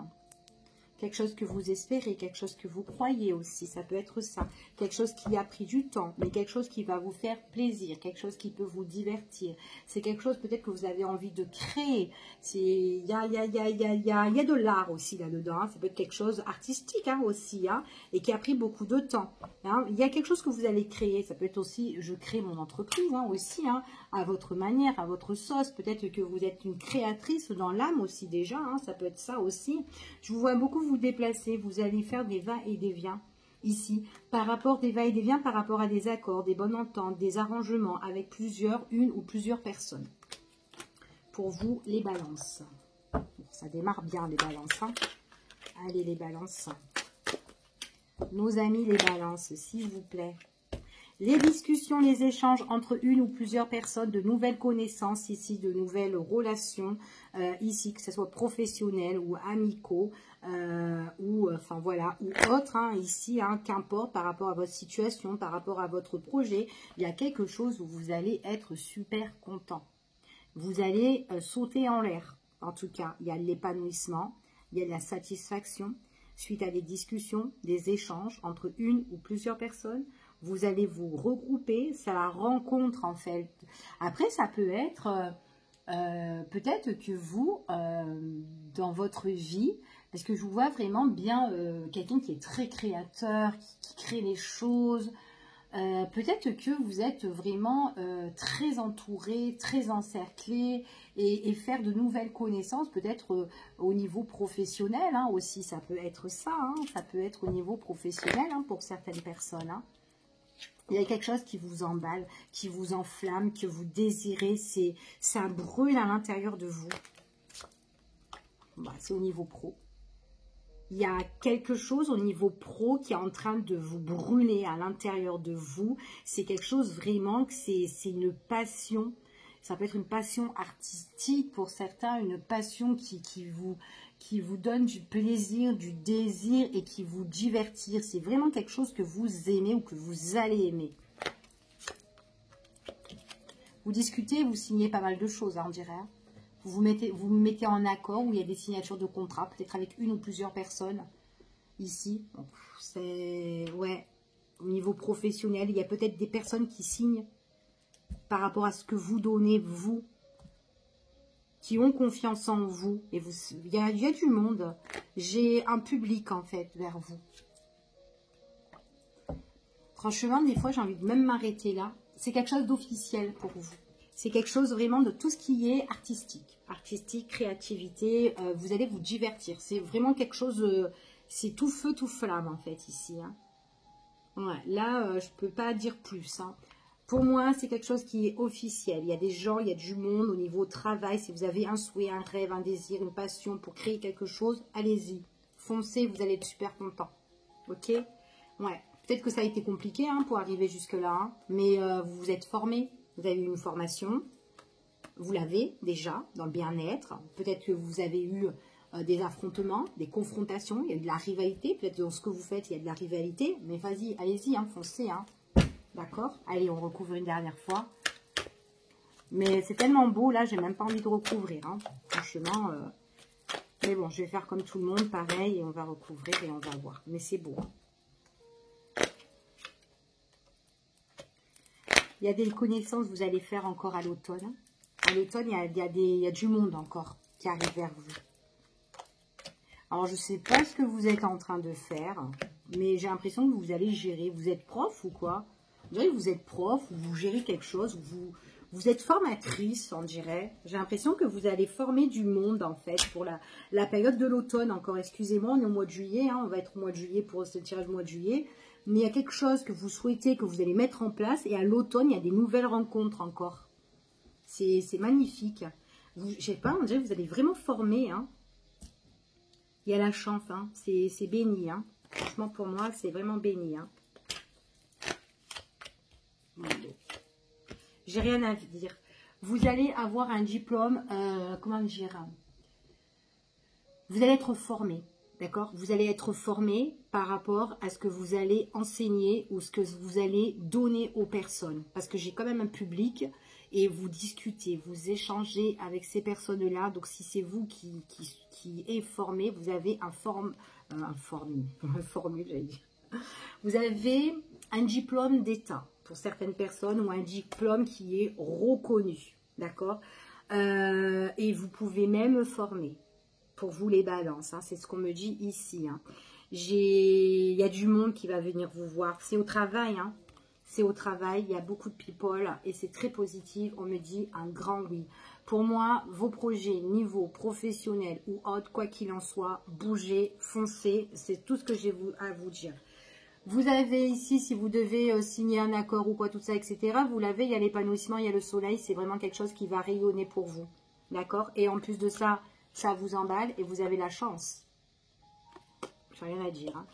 Quelque chose que vous espérez, quelque chose que vous croyez aussi, ça peut être ça. Quelque chose qui a pris du temps, mais quelque chose qui va vous faire plaisir, quelque chose qui peut vous divertir. C'est quelque chose peut-être que vous avez envie de créer. Il y a de l'art aussi là-dedans. Hein. Ça peut être quelque chose artistique hein, aussi, hein, et qui a pris beaucoup de temps. Hein. Il y a quelque chose que vous allez créer. Ça peut être aussi, je crée mon entreprise hein, aussi, hein, à votre manière, à votre sauce. Peut-être que vous êtes une créatrice dans l'âme aussi déjà. Hein. Ça peut être ça aussi. Je vous vois beaucoup vous déplacer, vous allez faire des va et des viens ici, par rapport des va et des viens, par rapport à des accords, des bonnes ententes, des arrangements avec une ou plusieurs personnes. Pour vous, les balances. Bon, ça démarre bien les balances. Hein. Allez les balances. Nos amis les balances, s'il vous plaît. Les discussions, les échanges entre une ou plusieurs personnes, de nouvelles connaissances ici, de nouvelles relations ici, que ce soit professionnels ou amicaux ou enfin voilà, ou autres hein, ici, hein, qu'importe par rapport à votre situation, par rapport à votre projet, il y a quelque chose où vous allez être super content. Vous allez sauter en l'air. En tout cas, il y a de l'épanouissement, il y a de la satisfaction suite à des discussions, des échanges entre une ou plusieurs personnes. Vous allez vous regrouper, c'est la rencontre en fait. Après, ça peut être peut-être que vous, dans votre vie, parce que je vous vois vraiment bien quelqu'un qui est très créateur, qui crée les choses. Peut-être que vous êtes vraiment très entouré, très encerclé et faire de nouvelles connaissances, peut-être au niveau professionnel hein, aussi. Ça peut être ça, hein, ça peut être au niveau professionnel hein, pour certaines personnes. Hein. Il y a quelque chose qui vous emballe, qui vous enflamme, que vous désirez, ça brûle à l'intérieur de vous. Bah, c'est au niveau pro. Il y a quelque chose au niveau pro qui est en train de vous brûler à l'intérieur de vous. C'est quelque chose vraiment que c'est une passion. Ça peut être une passion artistique pour certains, une passion qui vous donne du plaisir, du désir et qui vous divertit. C'est vraiment quelque chose que vous aimez ou que vous allez aimer. Vous discutez, vous signez pas mal de choses, hein, on dirait. Hein. Vous mettez en accord où il y a des signatures de contrat, peut-être avec une ou plusieurs personnes. Ici, c'est... Ouais. au niveau professionnel. Il y a peut-être des personnes qui signent par rapport à ce que vous donnez, vous, qui ont confiance en vous. Et vous, il y a du monde. J'ai un public, en fait, vers vous. Franchement, des fois, j'ai envie de même m'arrêter là. C'est quelque chose d'officiel pour vous. C'est quelque chose vraiment de tout ce qui est artistique. Artistique, créativité, vous allez vous divertir. C'est vraiment quelque chose, c'est tout feu, tout flamme en fait ici. Hein. Ouais, là, je ne peux pas dire plus. Hein. Pour moi, c'est quelque chose qui est officiel. Il y a des gens, il y a du monde au niveau travail. Si vous avez un souhait, un rêve, un désir, une passion pour créer quelque chose, allez-y. Foncez, vous allez être super content. Ok? Ouais. Peut-être que ça a été compliqué hein, pour arriver jusque-là. Hein, mais vous vous êtes formé. Vous avez eu une formation, vous l'avez déjà dans le bien-être. Peut-être que vous avez eu des affrontements, des confrontations, il y a eu de la rivalité. Peut-être dans ce que vous faites, il y a de la rivalité. Mais vas-y, allez-y, hein, foncez. Hein. D'accord? Allez, on recouvre une dernière fois. Mais c'est tellement beau, là, j'ai même pas envie de recouvrir. Hein. Franchement, mais bon, je vais faire comme tout le monde, pareil, et on va recouvrir et on va voir. Mais c'est beau. Hein. Il y a des connaissances que vous allez faire encore à l'automne. À l'automne, il y a du monde encore qui arrive vers vous. Alors, je ne sais pas ce que vous êtes en train de faire, mais j'ai l'impression que vous allez gérer. Vous êtes prof ou quoi? Vous dirait que vous êtes prof, ou vous gérez quelque chose, vous êtes formatrice, on dirait. J'ai l'impression que vous allez former du monde, en fait, pour la période de l'automne encore. Excusez-moi, on est au mois de juillet, hein, on va être au mois de juillet pour ce tirage du mois de juillet. Mais il y a quelque chose que vous souhaitez, que vous allez mettre en place. Et à l'automne, il y a des nouvelles rencontres encore. C'est magnifique. Je sais pas, on dirait que vous allez vraiment former. Hein. Il y a la chance. Hein. C'est béni. Hein. Franchement, pour moi, c'est vraiment béni. Hein. Bon. J'ai rien à dire. Vous allez avoir un diplôme, comment dire, vous allez être formé. D'accord? Vous allez être formé par rapport à ce que vous allez enseigner ou ce que vous allez donner aux personnes. Parce que j'ai quand même un public et vous discutez, vous échangez avec ces personnes-là. Donc, si c'est vous qui est formé, vous avez vous avez un diplôme d'État pour certaines personnes ou un diplôme qui est reconnu. D'accord? Et vous pouvez même former. Pour vous les balances, hein, c'est ce qu'on me dit ici. Hein. Il y a du monde qui va venir vous voir. C'est au travail, hein. C'est au travail. Il y a beaucoup de people et c'est très positif. On me dit un grand oui. Pour moi, vos projets, niveau professionnel ou autre, quoi qu'il en soit, bougez, foncez. C'est tout ce que j'ai à vous dire. Vous avez ici, si vous devez signer un accord ou quoi, tout ça, etc. Vous l'avez, il y a l'épanouissement, il y a le soleil. C'est vraiment quelque chose qui va rayonner pour vous. D'accord? Et en plus de ça, ça vous emballe et vous avez la chance. J'ai rien à dire. Hein.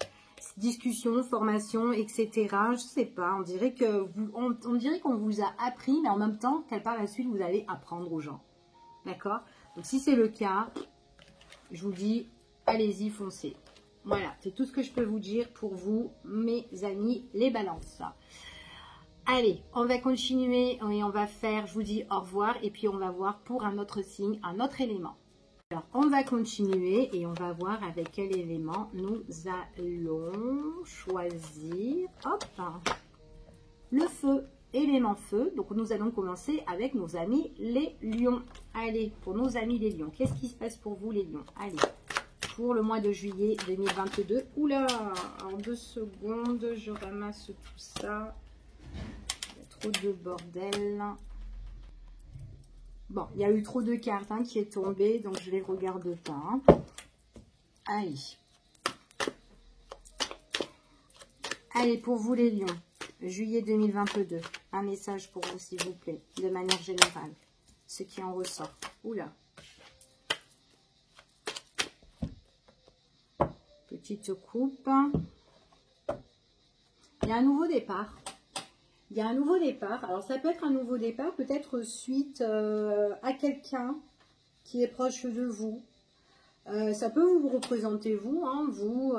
Discussion, formation, etc. Je sais pas. On dirait que on dirait qu'on vous a appris, mais en même temps, par la suite, vous allez apprendre aux gens. D'accord? Donc, si c'est le cas, je vous dis, allez-y, foncez. Voilà, c'est tout ce que je peux vous dire pour vous, mes amis, les balances. Allez, on va continuer et on va faire, je vous dis au revoir, et puis on va voir pour un autre signe, un autre élément. Alors, on va continuer et on va voir avec quel élément nous allons choisir. Hop, le feu, élément feu. Donc, nous allons commencer avec nos amis les lions. Allez, pour nos amis les lions, qu'est-ce qui se passe pour vous les lions? Allez, pour le mois de juillet 2022. Oula, en 2 secondes, je ramasse tout ça. Il y a trop de bordel. Bon, il y a eu trop de cartes hein, qui est tombée, donc je ne les regarde pas. Hein. Allez. Allez, pour vous les lions, juillet 2022, un message pour vous s'il vous plaît, de manière générale, ce qui en ressort. Oula. Petite coupe. Il y a un nouveau départ. Il y a un nouveau départ. Alors, ça peut être un nouveau départ, peut-être suite à quelqu'un qui est proche de vous. Ça peut vous représenter vous, hein, vous,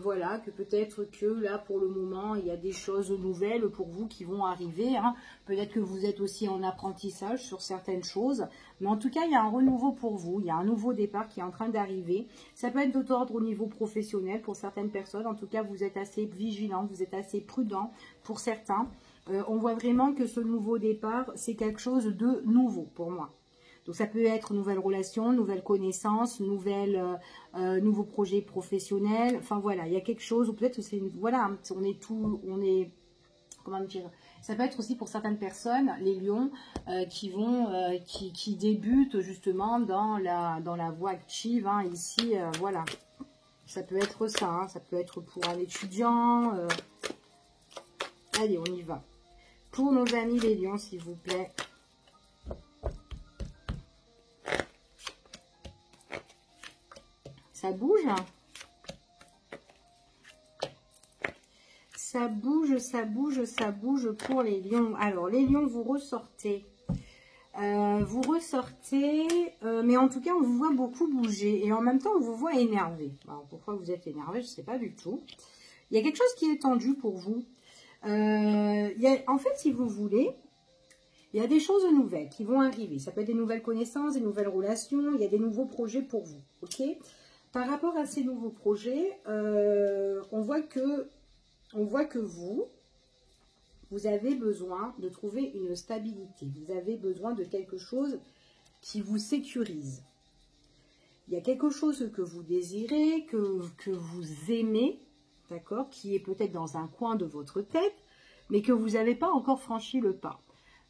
voilà, que peut-être que là pour le moment il y a des choses nouvelles pour vous qui vont arriver, hein. Peut-être que vous êtes aussi en apprentissage sur certaines choses, mais en tout cas il y a un renouveau pour vous, il y a un nouveau départ qui est en train d'arriver. Ça peut être d'ordre au niveau professionnel pour certaines personnes, en tout cas vous êtes assez vigilant, vous êtes assez prudent pour certains. On voit vraiment que ce nouveau départ c'est quelque chose de nouveau pour moi. Donc ça peut être nouvelle relation, nouvelle connaissance, nouveau projet professionnel. Enfin voilà, il y a quelque chose, ou peut-être que c'est, voilà, comment dire, ça peut être aussi pour certaines personnes, les lions, qui débutent justement dans la voie active, hein, ici, voilà. Ça peut être ça, hein, ça peut être pour un étudiant. Allez, on y va. Pour nos amis les lions, s'il vous plaît. Ça bouge. Ça bouge, ça bouge, ça bouge pour les lions. Alors, les lions, vous ressortez. Mais en tout cas, on vous voit beaucoup bouger. Et en même temps, on vous voit énervé. Alors, pourquoi vous êtes énervé, je ne sais pas du tout. Il y a quelque chose qui est tendu pour vous. En fait, si vous voulez, il y a des choses nouvelles qui vont arriver. Ça peut être des nouvelles connaissances, des nouvelles relations. Il y a des nouveaux projets pour vous. Ok ? Par rapport à ces nouveaux projets, on voit que vous avez besoin de trouver une stabilité. Vous avez besoin de quelque chose qui vous sécurise. Il y a quelque chose que vous désirez, que vous aimez, d'accord, qui est peut-être dans un coin de votre tête, mais que vous n'avez pas encore franchi le pas.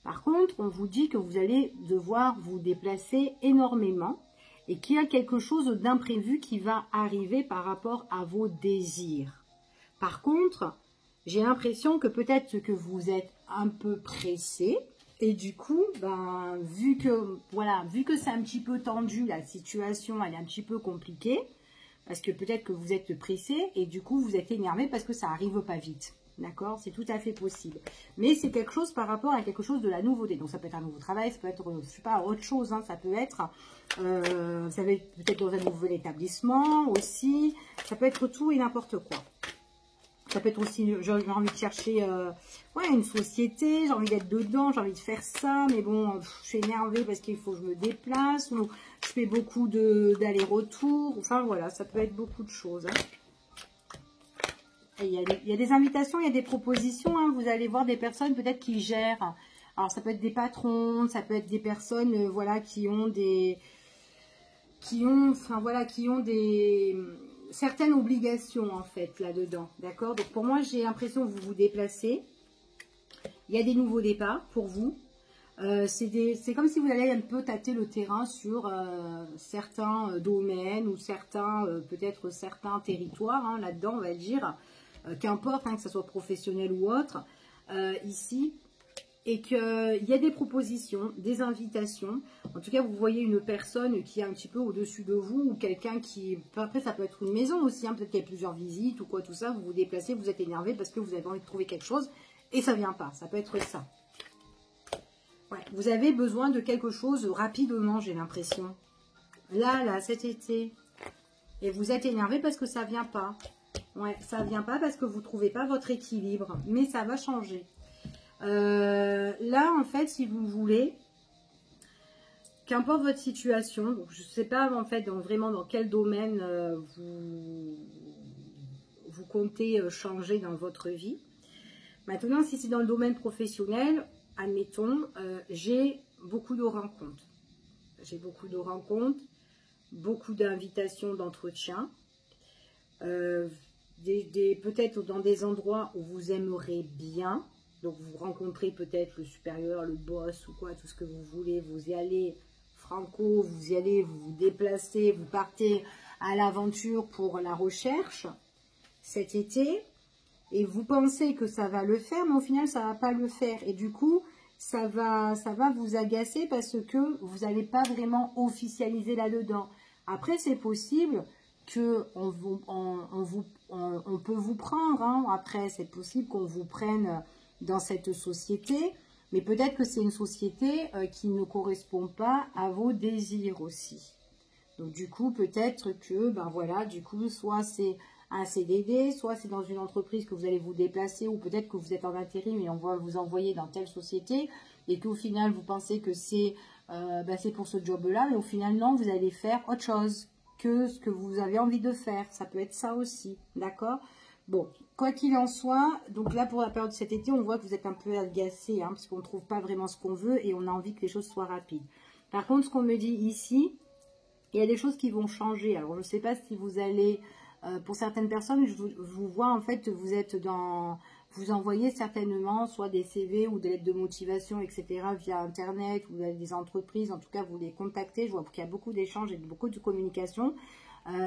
Par contre, on vous dit que vous allez devoir vous déplacer énormément, et qu'il y a quelque chose d'imprévu qui va arriver par rapport à vos désirs. Par contre, j'ai l'impression que peut-être que vous êtes un peu pressé, et du coup, vu que c'est un petit peu tendu, la situation elle est un petit peu compliquée, parce que peut-être que vous êtes pressé, et du coup vous êtes énervé parce que ça n'arrive pas vite. D'accord, c'est tout à fait possible. Mais c'est quelque chose par rapport à quelque chose de la nouveauté. Donc ça peut être un nouveau travail, ça peut être, je sais pas, autre chose. Hein. Ça peut être peut-être dans un nouvel établissement aussi. Ça peut être tout et n'importe quoi. Ça peut être aussi, j'ai envie de chercher une société, j'ai envie d'être dedans, j'ai envie de faire ça. Mais bon, je suis énervée parce qu'il faut que je me déplace. Ou je fais beaucoup d'allers-retours. Enfin voilà, ça peut être beaucoup de choses. Hein. Il y a des invitations, il y a des propositions, hein. Vous allez voir des personnes peut-être qui gèrent. Alors ça peut être des patrons, ça peut être des personnes voilà, qui ont certaines obligations en fait là-dedans. D'accord? Donc pour moi, j'ai l'impression que vous vous déplacez. Il y a des nouveaux départs pour vous. C'est comme si vous allez un peu tâter le terrain sur certains domaines ou peut-être certains territoires, hein, là-dedans, on va dire. Qu'importe, hein, que ce soit professionnel ou autre, ici, et qu'il y a des propositions, des invitations. En tout cas, vous voyez une personne qui est un petit peu au-dessus de vous, ou quelqu'un qui... Après, ça peut être une maison aussi, hein, peut-être qu'il y a plusieurs visites ou quoi, tout ça. Vous vous déplacez, vous êtes énervé parce que vous avez envie de trouver quelque chose, et ça ne vient pas. Ça peut être ça. Ouais, vous avez besoin de quelque chose rapidement, j'ai l'impression. Là, cet été. Et vous êtes énervé parce que ça ne vient pas. Ouais, ça ne vient pas parce que vous ne trouvez pas votre équilibre. Mais ça va changer. Là, en fait, si vous voulez, qu'importe votre situation, donc je ne sais pas en fait vraiment dans quel domaine vous comptez changer dans votre vie. Maintenant, si c'est dans le domaine professionnel, admettons, j'ai beaucoup de rencontres. J'ai beaucoup de rencontres, beaucoup d'invitations d'entretien. Peut-être dans des endroits où vous aimeriez bien, donc vous rencontrez peut-être le supérieur, le boss ou quoi, tout ce que vous voulez, vous y allez franco, vous y allez, vous vous déplacez, vous partez à l'aventure pour la recherche cet été, et vous pensez que ça va le faire, mais au final ça ne va pas le faire, et du coup ça va vous agacer parce que vous n'allez pas vraiment officialiser là-dedans. Après c'est possible que on peut vous prendre, hein. Après c'est possible qu'on vous prenne dans cette société, mais peut-être que c'est une société qui ne correspond pas à vos désirs aussi. Donc du coup, peut-être que, ben voilà, du coup, soit c'est un CDD, soit c'est dans une entreprise que vous allez vous déplacer, ou peut-être que vous êtes en intérim et on va vous envoyer dans telle société, et qu'au final, vous pensez que c'est pour ce job-là, mais au final, non, vous allez faire autre chose que ce que vous avez envie de faire. Ça peut être ça aussi, d'accord? Bon, quoi qu'il en soit, donc là, pour la période de cet été, on voit que vous êtes un peu agacé, hein, parce qu'on ne trouve pas vraiment ce qu'on veut, et on a envie que les choses soient rapides. Par contre, ce qu'on me dit ici, il y a des choses qui vont changer. Alors, je ne sais pas si vous allez... pour certaines personnes, je vous vois en fait, vous êtes dans... Vous envoyez certainement soit des CV ou des lettres de motivation, etc. via Internet, ou des entreprises. En tout cas, vous les contactez. Je vois qu'il y a beaucoup d'échanges et beaucoup de communication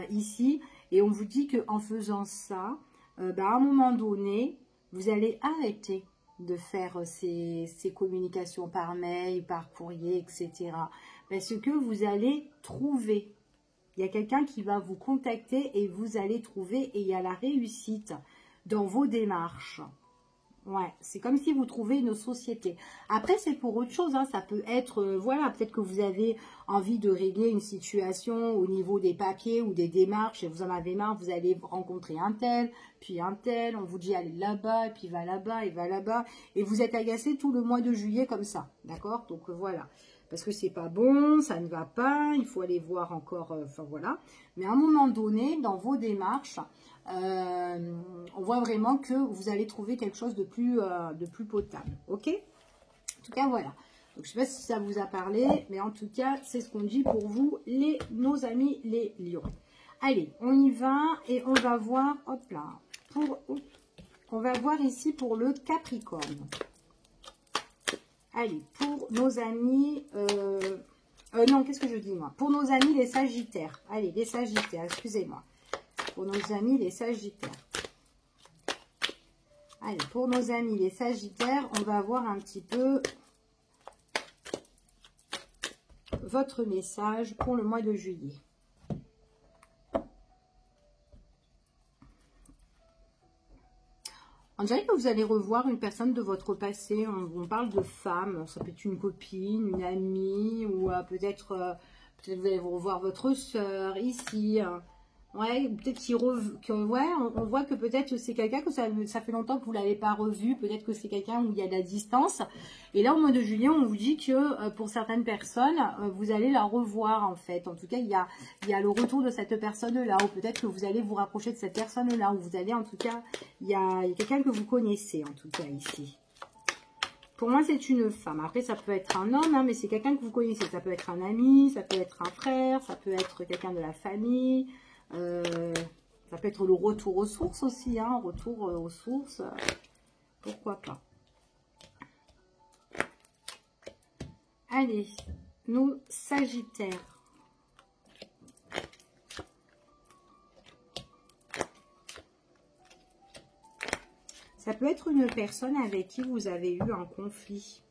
ici. Et on vous dit qu'en faisant ça, à un moment donné, vous allez arrêter de faire ces communications par mail, par courrier, etc. Parce que vous allez trouver. Il y a quelqu'un qui va vous contacter et vous allez trouver, et il y a la réussite dans vos démarches. Ouais, c'est comme si vous trouvez une société. Après, c'est pour autre chose, hein. Ça peut être, voilà, peut-être que vous avez envie de régler une situation au niveau des papiers ou des démarches et vous en avez marre, vous allez rencontrer un tel, puis un tel, on vous dit allez là-bas, et puis va là-bas, et va là-bas, et vous êtes agacé tout le mois de juillet comme ça, d'accord? Donc voilà. Parce que c'est pas bon, ça ne va pas, il faut aller voir encore, enfin voilà. Mais à un moment donné, dans vos démarches, on voit vraiment que vous allez trouver quelque chose de plus potable, ok? En tout cas, voilà. Donc, je ne sais pas si ça vous a parlé, mais en tout cas, c'est ce qu'on dit pour vous, nos amis les lions. Allez, on y va et on va voir, hop là, on va voir ici pour le Capricorne. Allez, pour nos amis, non, qu'est-ce que je dis moi? Pour nos amis les Sagittaires. Allez, les Sagittaires, excusez-moi. Pour nos amis les Sagittaires. Allez, pour nos amis les Sagittaires, on va voir un petit peu votre message pour le mois de juillet. On dirait que vous allez revoir une personne de votre passé. On parle de femme, ça peut être une copine, une amie, ou peut-être vous allez revoir votre soeur ici. Ouais, peut-être on voit que peut-être c'est quelqu'un que ça fait longtemps que vous ne l'avez pas revu. Peut-être que c'est quelqu'un où il y a de la distance. Et là, au mois de juillet, on vous dit que pour certaines personnes, vous allez la revoir en fait. En tout cas, il y a le retour de cette personne-là. Ou peut-être que vous allez vous rapprocher de cette personne-là. Ou vous allez, en tout cas, il y a quelqu'un que vous connaissez, en tout cas, ici. Pour moi, c'est une femme. Après, ça peut être un homme, hein, mais c'est quelqu'un que vous connaissez. Ça peut être un ami, ça peut être un frère, ça peut être quelqu'un de la famille. Ça peut être le retour aux sources aussi, hein, retour aux sources, pourquoi pas. Allez, nous Sagittaires. Ça peut être une personne avec qui vous avez eu un conflit.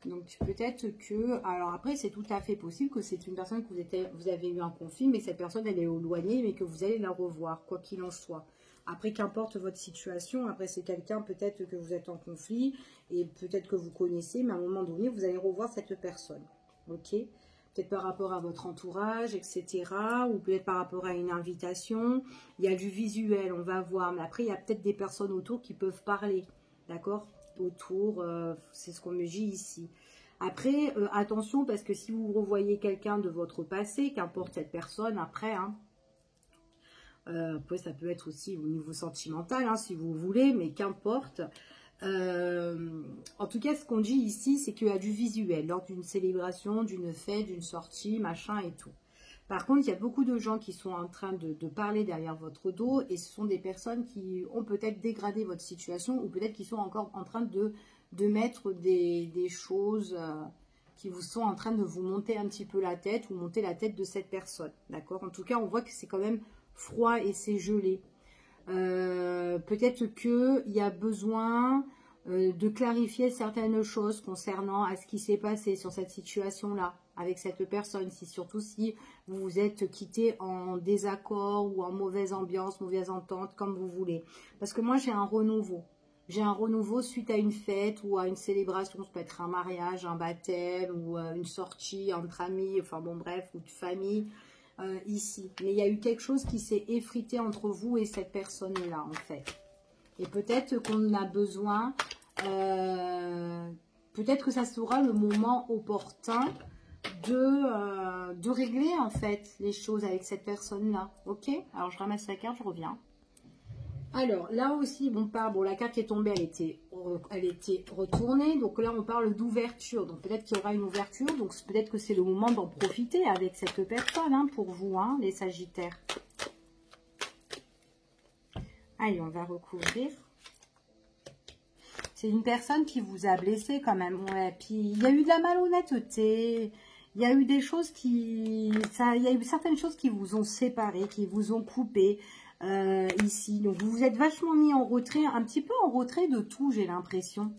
Donc peut-être que, alors après c'est tout à fait possible que c'est une personne que vous avez eu un conflit, mais cette personne elle est éloignée, mais que vous allez la revoir, quoi qu'il en soit. Après qu'importe votre situation, après c'est quelqu'un peut-être que vous êtes en conflit, et peut-être que vous connaissez, mais à un moment donné vous allez revoir cette personne, ok? Peut-être par rapport à votre entourage, etc. Ou peut-être par rapport à une invitation. Il y a du visuel, on va voir, mais après il y a peut-être des personnes autour qui peuvent parler, d'accord? Autour, c'est ce qu'on me dit ici. Après, attention, parce que si vous revoyez quelqu'un de votre passé, qu'importe cette personne, après, hein, après ça peut être aussi au niveau sentimental, hein, si vous voulez, mais qu'importe. En tout cas, ce qu'on dit ici, c'est qu'il y a du visuel, lors d'une célébration, d'une fête, d'une sortie, machin et tout. Par contre, il y a beaucoup de gens qui sont en train de parler derrière votre dos et ce sont des personnes qui ont peut-être dégradé votre situation ou peut-être qui sont encore en train de mettre des choses qui vous sont en train de vous monter un petit peu la tête ou monter la tête de cette personne. D'accord? En tout cas, on voit que c'est quand même froid et c'est gelé. Peut-être qu'il y a besoin de clarifier certaines choses concernant à ce qui s'est passé sur cette situation-là avec cette personne, surtout si vous vous êtes quitté en désaccord ou en mauvaise ambiance, mauvaise entente, comme vous voulez. Parce que moi, j'ai un renouveau. J'ai un renouveau suite à une fête ou à une célébration. Ça peut être un mariage, un baptême ou une sortie entre amis, enfin bon bref, ou de famille ici. Mais il y a eu quelque chose qui s'est effrité entre vous et cette personne-là en fait. Et peut-être qu'on a besoin, peut-être que ça sera le moment opportun de régler en fait les choses avec cette personne-là. Ok? Alors je ramasse la carte, je reviens. Alors là aussi, on parle, bon la carte qui est tombée, elle était retournée. Donc là on parle d'ouverture. Donc peut-être qu'il y aura une ouverture. Donc peut-être que c'est le moment d'en profiter avec cette personne hein, pour vous, hein, les Sagittaires. Allez, on va recouvrir. C'est une personne qui vous a blessé quand même. Ouais, puis il y a eu de la malhonnêteté. Il y a eu des choses il y a eu certaines choses qui vous ont séparé, qui vous ont coupé ici. Donc vous vous êtes vachement mis en retrait, un petit peu en retrait de tout, j'ai l'impression.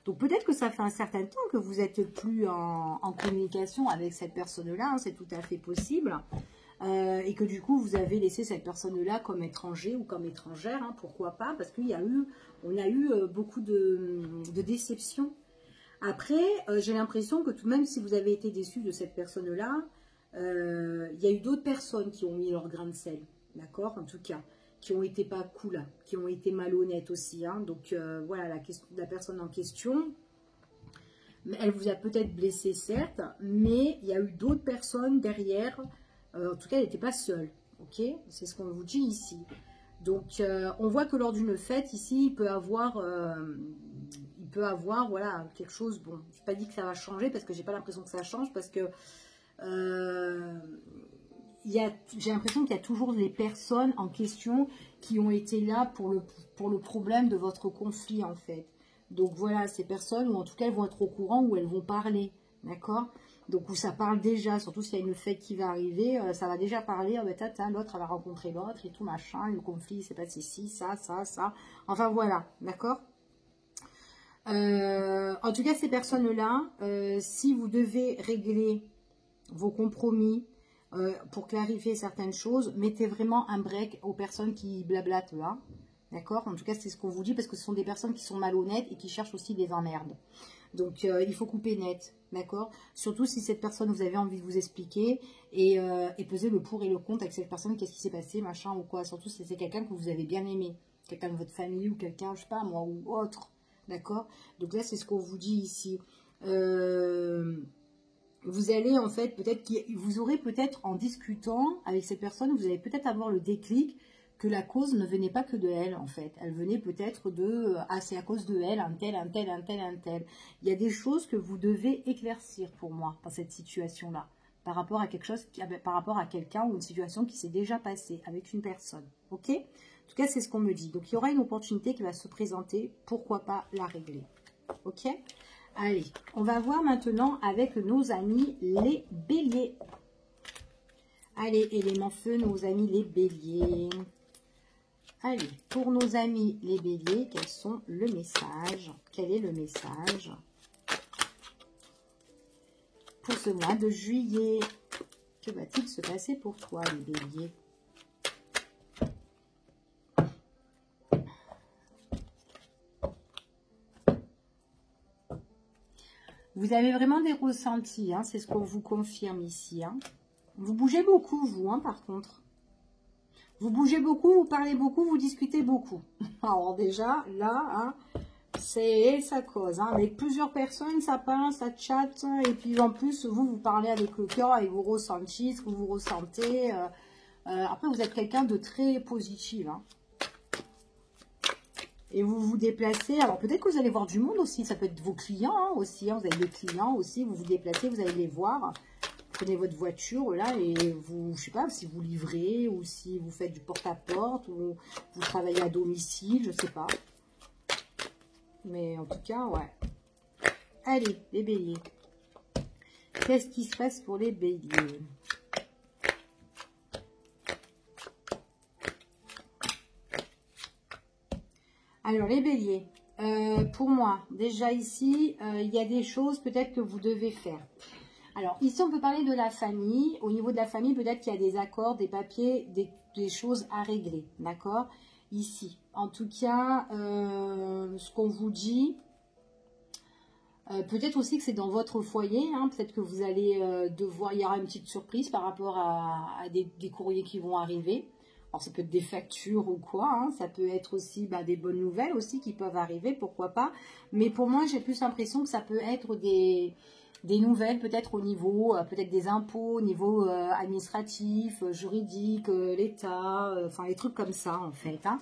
Donc peut-être que ça fait un certain temps que vous n'êtes plus en communication avec cette personne-là, hein, c'est tout à fait possible. Et que du coup vous avez laissé cette personne-là comme étranger ou comme étrangère, hein, pourquoi pas, parce qu'on a eu beaucoup de déceptions. Après, j'ai l'impression que tout de même si vous avez été déçu de cette personne-là, il y a eu d'autres personnes qui ont mis leur grain de sel, d'accord, en tout cas, qui ont été pas cool, qui ont été malhonnêtes aussi, hein. Donc voilà, la personne en question, elle vous a peut-être blessé certes, mais il y a eu d'autres personnes derrière. En tout cas, elle n'était pas seule, ok? C'est ce qu'on vous dit ici. Donc, on voit que lors d'une fête, ici, il peut avoir, voilà, quelque chose, bon, je n'ai pas dit que ça va changer, parce que j'ai pas l'impression que ça change, parce que j'ai l'impression qu'il y a toujours des personnes en question qui ont été là pour le problème de votre conflit, en fait. Donc, voilà, ces personnes, ou en tout cas, elles vont être au courant, ou elles vont parler, d'accord? Donc, où ça parle déjà, surtout s'il y a une fête qui va arriver, ça va déjà parler, l'autre, elle va rencontrer l'autre et tout, machin, le conflit, c'est passé ci, ça. Enfin, voilà, d'accord? En tout cas, ces personnes-là, si vous devez régler vos compromis pour clarifier certaines choses, mettez vraiment un break aux personnes qui blablatent là, d'accord? En tout cas, c'est ce qu'on vous dit, parce que ce sont des personnes qui sont malhonnêtes et qui cherchent aussi des emmerdes. Donc, il faut couper net, d'accord? Surtout si cette personne, vous avez envie de vous expliquer et peser le pour et le contre avec cette personne, qu'est-ce qui s'est passé, machin ou quoi. Surtout si c'est quelqu'un que vous avez bien aimé, quelqu'un de votre famille ou quelqu'un, je sais pas moi, ou autre, d'accord? Donc là, c'est ce qu'on vous dit ici. Vous allez en fait, vous aurez peut-être en discutant avec cette personne, vous allez peut-être avoir le déclic que la cause ne venait pas que de elle, en fait. Elle venait peut-être c'est à cause de elle, un tel. Il y a des choses que vous devez éclaircir pour moi, dans cette situation-là, par rapport à quelque chose, par rapport à quelqu'un ou une situation qui s'est déjà passée avec une personne, ok? En tout cas, c'est ce qu'on me dit. Donc, il y aura une opportunité qui va se présenter, pourquoi pas la régler, ok? Allez, on va voir maintenant avec nos amis les béliers. Allez, élément feu, nos amis les béliers. Allez, pour nos amis les béliers, quels sont le message? Quel est le message pour ce mois de juillet? Que va-t-il se passer pour toi, les béliers? Vous avez vraiment des ressentis, hein, c'est ce qu'on vous confirme ici. Hein. Vous bougez beaucoup, vous, hein, par contre. Vous bougez beaucoup, vous parlez beaucoup, vous discutez beaucoup. Alors déjà, là, hein, ça cause. Hein. Avec plusieurs personnes, ça parle, ça chatte. Et puis en plus, vous parlez avec le cœur, avec vos ressentis, ce que vous ressentez. Après, vous êtes quelqu'un de très positif. Hein. Et vous vous déplacez. Alors peut-être que vous allez voir du monde aussi. Ça peut être vos clients hein, aussi. Hein. Vous avez des clients aussi. Vous vous déplacez, vous allez les voir. Prenez votre voiture là et vous, je sais pas, si vous livrez ou si vous faites du porte-à-porte ou vous travaillez à domicile, je sais pas. Mais en tout cas, ouais. Allez, les béliers. Qu'est-ce qui se passe pour les béliers? Alors, les béliers, pour moi, déjà ici, il y a des choses peut-être que vous devez faire. Alors, ici, on peut parler de la famille. Au niveau de la famille, peut-être qu'il y a des accords, des papiers, des choses à régler, d'accord? ici. En tout cas, ce qu'on vous dit, peut-être aussi que c'est dans votre foyer, hein, peut-être que vous allez devoir, il y aura une petite surprise par rapport à des courriers qui vont arriver. Alors ça peut être des factures ou quoi, hein, ça peut être aussi des bonnes nouvelles aussi qui peuvent arriver, pourquoi pas. Mais pour moi, j'ai plus l'impression que ça peut être des nouvelles, peut-être au niveau, peut-être des impôts, au niveau administratif, juridique, l'État, enfin les trucs comme ça en fait. Hein.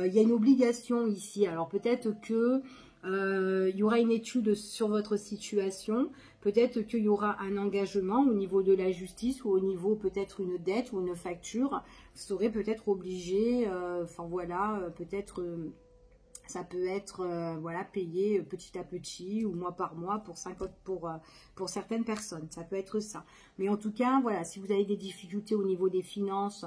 Il y a une obligation ici, alors peut-être que il y aura une étude sur votre situation, peut-être qu'il y aura un engagement au niveau de la justice ou au niveau peut-être une dette ou une facture. Vous serez peut-être obligé, enfin voilà, peut-être ça peut être voilà, payé petit à petit ou mois par mois pour certaines personnes. Ça peut être ça. Mais en tout cas, voilà, si vous avez des difficultés au niveau des finances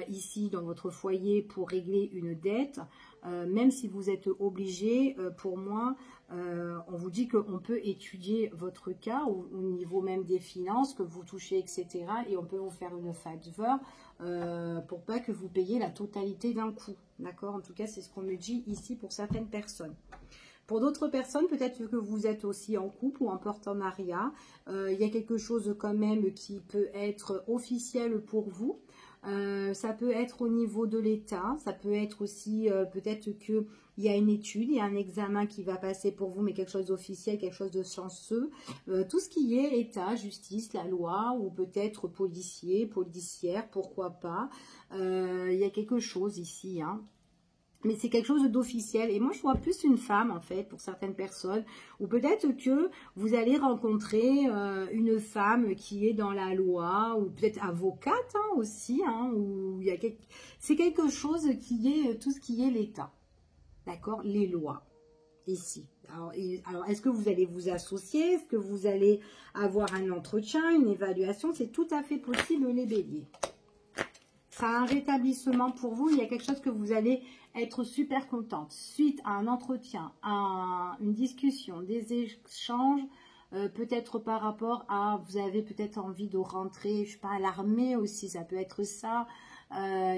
ici dans votre foyer pour régler une dette, même si vous êtes obligé, pour moi, on vous dit qu'on peut étudier votre cas au niveau même des finances que vous touchez, etc. Et on peut vous faire une faveur pour pas que vous payiez la totalité d'un coup. D'accord? En tout cas, c'est ce qu'on me dit ici pour certaines personnes. Pour d'autres personnes, peut-être que vous êtes aussi en couple ou en partenariat. Il y a quelque chose quand même qui peut être officiel pour vous. Ça peut être au niveau de l'État, ça peut être aussi peut-être qu'il y a une étude, il y a un examen qui va passer pour vous, mais quelque chose d'officiel, quelque chose de chanceux. Tout ce qui est État, justice, la loi, ou peut-être policier, policière, pourquoi pas. Il y a quelque chose ici, hein. Mais c'est quelque chose d'officiel. Et moi, je vois plus une femme, en fait, pour certaines personnes. Ou peut-être que vous allez rencontrer une femme qui est dans la loi, ou peut-être avocate hein, aussi. Hein, ou il y a c'est quelque chose qui est tout ce qui est l'État. D'accord? Les lois, ici. Alors est-ce que vous allez vous associer? Est-ce que vous allez avoir un entretien, une évaluation? C'est tout à fait possible, les béliers. Ça a un rétablissement pour vous. Il y a quelque chose que vous allez être super contente. Suite à un entretien, à une discussion, des échanges, peut-être par rapport à, vous avez peut-être envie de rentrer, je sais pas, à l'armée aussi, ça peut être ça,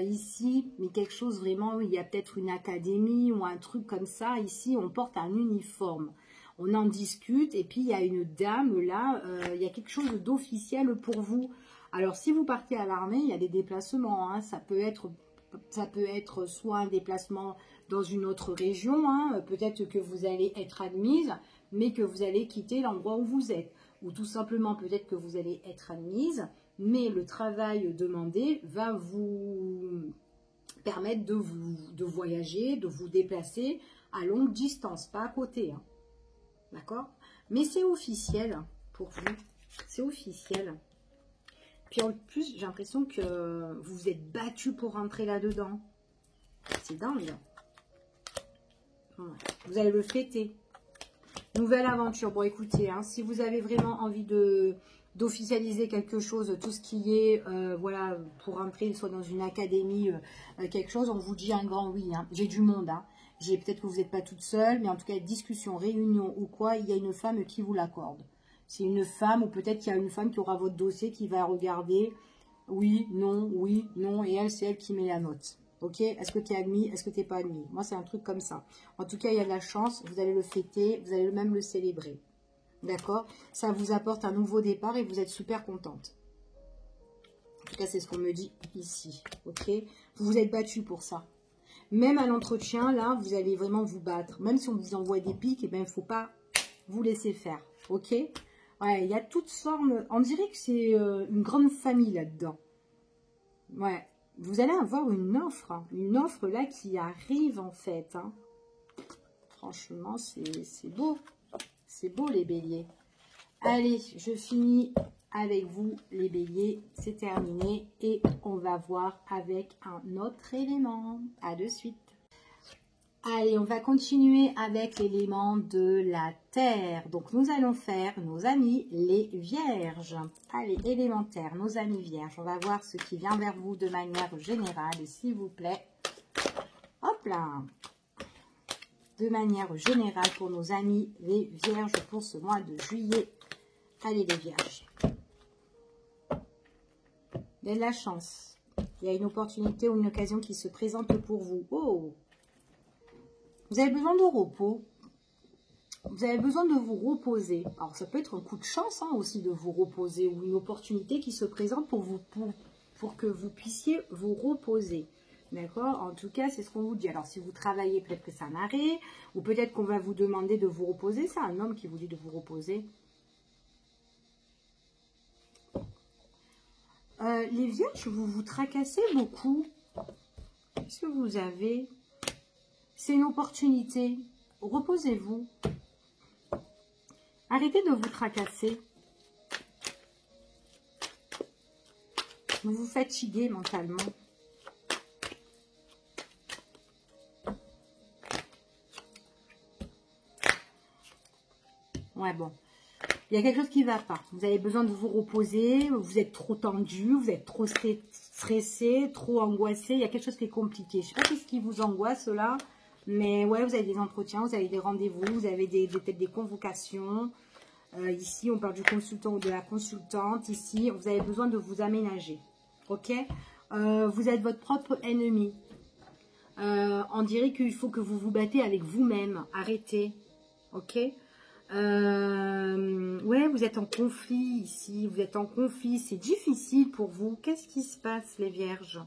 ici, mais quelque chose vraiment, où il y a peut-être une académie ou un truc comme ça. Ici, on porte un uniforme. On en discute et puis il y a une dame là, il y a quelque chose d'officiel pour vous. Alors, si vous partez à l'armée, il y a des déplacements. Hein, ça peut être soit un déplacement dans une autre région. Hein, peut-être que vous allez être admise, mais que vous allez quitter l'endroit où vous êtes. Ou tout simplement, peut-être que vous allez être admise, mais le travail demandé va vous permettre de voyager, de vous déplacer à longue distance, pas à côté. Hein, d'accord? Mais c'est officiel pour vous. C'est officiel. Puis en plus, j'ai l'impression que vous vous êtes battu pour rentrer là-dedans. C'est dingue. Ouais. Vous allez le fêter. Nouvelle aventure. Bon, écoutez, hein, si vous avez vraiment envie d'officialiser quelque chose, tout ce qui est, voilà, pour rentrer, soit dans une académie, quelque chose, on vous dit un grand oui. Hein. J'ai du monde. Hein. Peut-être que vous n'êtes pas toute seule, mais en tout cas, discussion, réunion ou quoi, il y a une femme qui vous l'accorde. C'est une femme, ou peut-être qu'il y a une femme qui aura votre dossier, qui va regarder oui, non, et elle, c'est elle qui met la note. Ok? Est-ce que tu es admis? Est-ce que tu n'es pas admis? Moi, c'est un truc comme ça. En tout cas, il y a de la chance, vous allez le fêter, vous allez même le célébrer. D'accord? Ça vous apporte un nouveau départ et vous êtes super contente. En tout cas, c'est ce qu'on me dit ici. Ok? Vous vous êtes battu pour ça. Même à l'entretien, là, vous allez vraiment vous battre. Même si on vous envoie des pics, eh ben, il ne faut pas vous laisser faire. Ok? Ouais, il y a toutes formes. On dirait que c'est une grande famille là-dedans. Ouais. Vous allez avoir une offre. Hein, une offre là qui arrive en fait. Hein. Franchement, c'est beau. C'est beau les béliers. Allez, je finis avec vous les béliers. C'est terminé. Et on va voir avec un autre élément. À de suite. Allez, on va continuer avec l'élément de la terre. Donc, nous allons faire nos amis les vierges. Allez, élémentaire, nos amis vierges. On va voir ce qui vient vers vous de manière générale, s'il vous plaît. Hop là. De manière générale pour nos amis les vierges pour ce mois de juillet. Allez, les vierges. Il y a de la chance. Il y a une opportunité ou une occasion qui se présente pour vous. Oh! Vous avez besoin de repos. Vous avez besoin de vous reposer. Alors, ça peut être un coup de chance hein, aussi de vous reposer ou une opportunité qui se présente pour que vous puissiez vous reposer. D'accord? En tout cas, c'est ce qu'on vous dit. Alors, si vous travaillez, peut-être que c'est un arrêt ou peut-être qu'on va vous demander de vous reposer. C'est un homme qui vous dit de vous reposer. Les vierges, vous vous tracassez beaucoup. Qu'est-ce que vous avez? C'est une opportunité. Reposez-vous. Arrêtez de vous tracasser. Vous vous fatiguez mentalement. Ouais, bon. Il y a quelque chose qui ne va pas. Vous avez besoin de vous reposer. Vous êtes trop tendu. Vous êtes trop stressé, trop angoissé. Il y a quelque chose qui est compliqué. Je ne sais pas ce qui vous angoisse là. Mais ouais, vous avez des entretiens, vous avez des rendez-vous, vous avez peut-être des convocations. Ici, on parle du consultant ou de la consultante. Ici, vous avez besoin de vous aménager. Ok? Vous êtes votre propre ennemi. On dirait qu'il faut que vous vous battez avec vous-même. Arrêtez. Ok? Ouais, vous êtes en conflit ici. Vous êtes en conflit. C'est difficile pour vous. Qu'est-ce qui se passe, les vierges?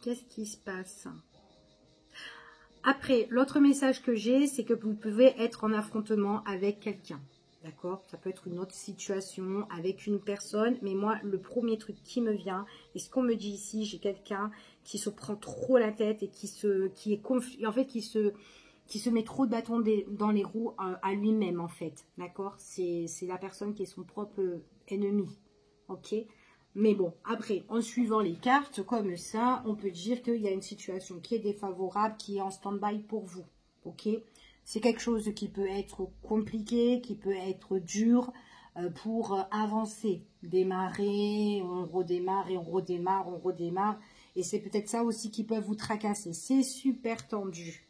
Qu'est-ce qui se passe? Après, l'autre message que j'ai, c'est que vous pouvez être en affrontement avec quelqu'un. D'accord? Ça peut être une autre situation avec une personne. Mais moi, le premier truc qui me vient, et ce qu'on me dit ici, j'ai quelqu'un qui se prend trop la tête et qui se met trop de bâtons dans les roues à lui-même, en fait. D'accord? C'est la personne qui est son propre ennemi. Ok? Mais bon, après, en suivant les cartes, comme ça, on peut dire qu'il y a une situation qui est défavorable, qui est en stand-by pour vous. Ok? C'est quelque chose qui peut être compliqué, qui peut être dur pour avancer. Démarrer, on redémarre et on redémarre, on redémarre. Et c'est peut-être ça aussi qui peut vous tracasser. C'est super tendu.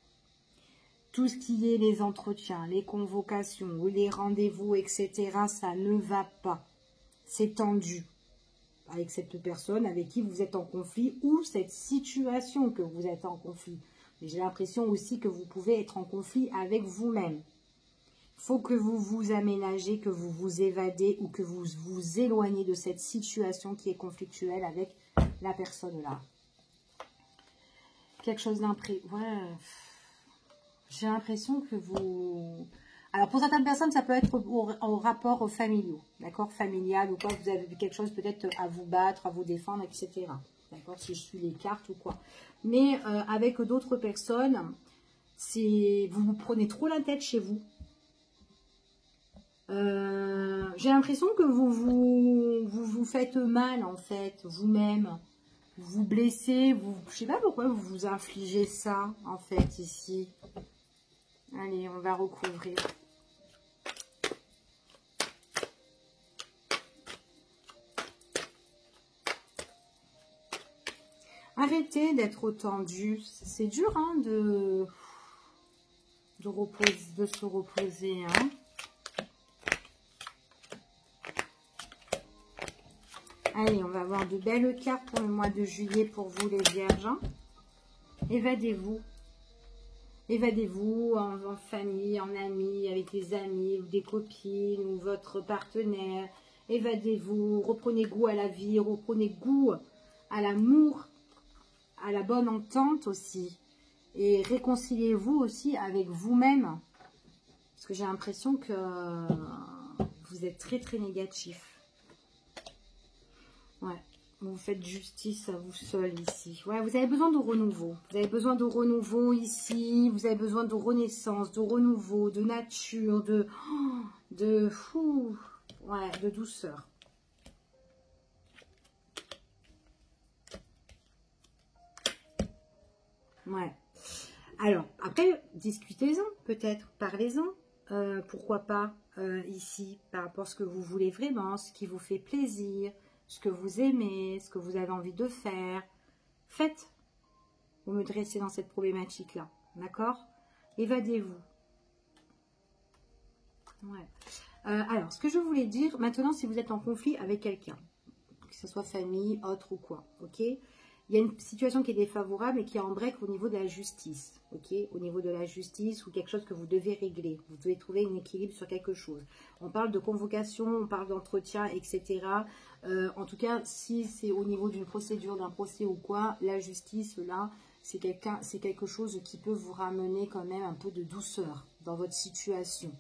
Tout ce qui est les entretiens, les convocations, les rendez-vous, etc., ça ne va pas. C'est tendu. Avec cette personne avec qui vous êtes en conflit ou cette situation que vous êtes en conflit. Mais j'ai l'impression aussi que vous pouvez être en conflit avec vous-même. Il faut que vous vous aménagez, que vous vous évadez ou que vous vous éloignez de cette situation qui est conflictuelle avec la personne là. Quelque chose d'imprévu. Ouais. J'ai l'impression que vous... Alors, pour certaines personnes, ça peut être au rapport familiaux, d'accord, familial ou quoi, vous avez quelque chose peut-être à vous battre, à vous défendre, etc. D'accord, si je suis les cartes ou quoi. Mais avec d'autres personnes, vous vous prenez trop la tête chez vous. J'ai l'impression que vous faites mal, en fait, vous-même. Vous vous blessez, je sais pas pourquoi vous vous infligez ça, en fait, ici. Allez, on va recouvrir. Arrêtez d'être tendu. C'est dur hein, de se reposer. Hein. Allez, on va avoir de belles cartes pour le mois de juillet pour vous les vierges. Hein. Évadez-vous. Évadez-vous en famille, en amis, avec des amis, ou des copines, ou votre partenaire. Évadez-vous. Reprenez goût à la vie. Reprenez goût à l'amour. À la bonne entente aussi. Et réconciliez-vous aussi avec vous-même. Parce que j'ai l'impression que vous êtes très très négatif. Ouais. Vous faites justice à vous seul ici. Ouais, vous avez besoin de renouveau. Vous avez besoin de renouveau ici. Vous avez besoin de renaissance, de renouveau, de nature, de douceur. Ouais. Alors, après, discutez-en peut-être, parlez-en. Pourquoi pas ici, par rapport à ce que vous voulez vraiment, ce qui vous fait plaisir, ce que vous aimez, ce que vous avez envie de faire. Faites. Vous me dressez dans cette problématique-là. D'accord? Évadez-vous. Ouais. Alors, ce que je voulais dire, maintenant, si vous êtes en conflit avec quelqu'un, que ce soit famille, autre ou quoi, ok? Il y a une situation qui est défavorable et qui est en break au niveau de la justice, ok? Au niveau de la justice ou quelque chose que vous devez régler. Vous devez trouver un équilibre sur quelque chose. On parle de convocation, on parle d'entretien, etc. En tout cas, si c'est au niveau d'une procédure, d'un procès ou quoi, la justice, là, c'est quelque chose qui peut vous ramener quand même un peu de douceur dans votre situation.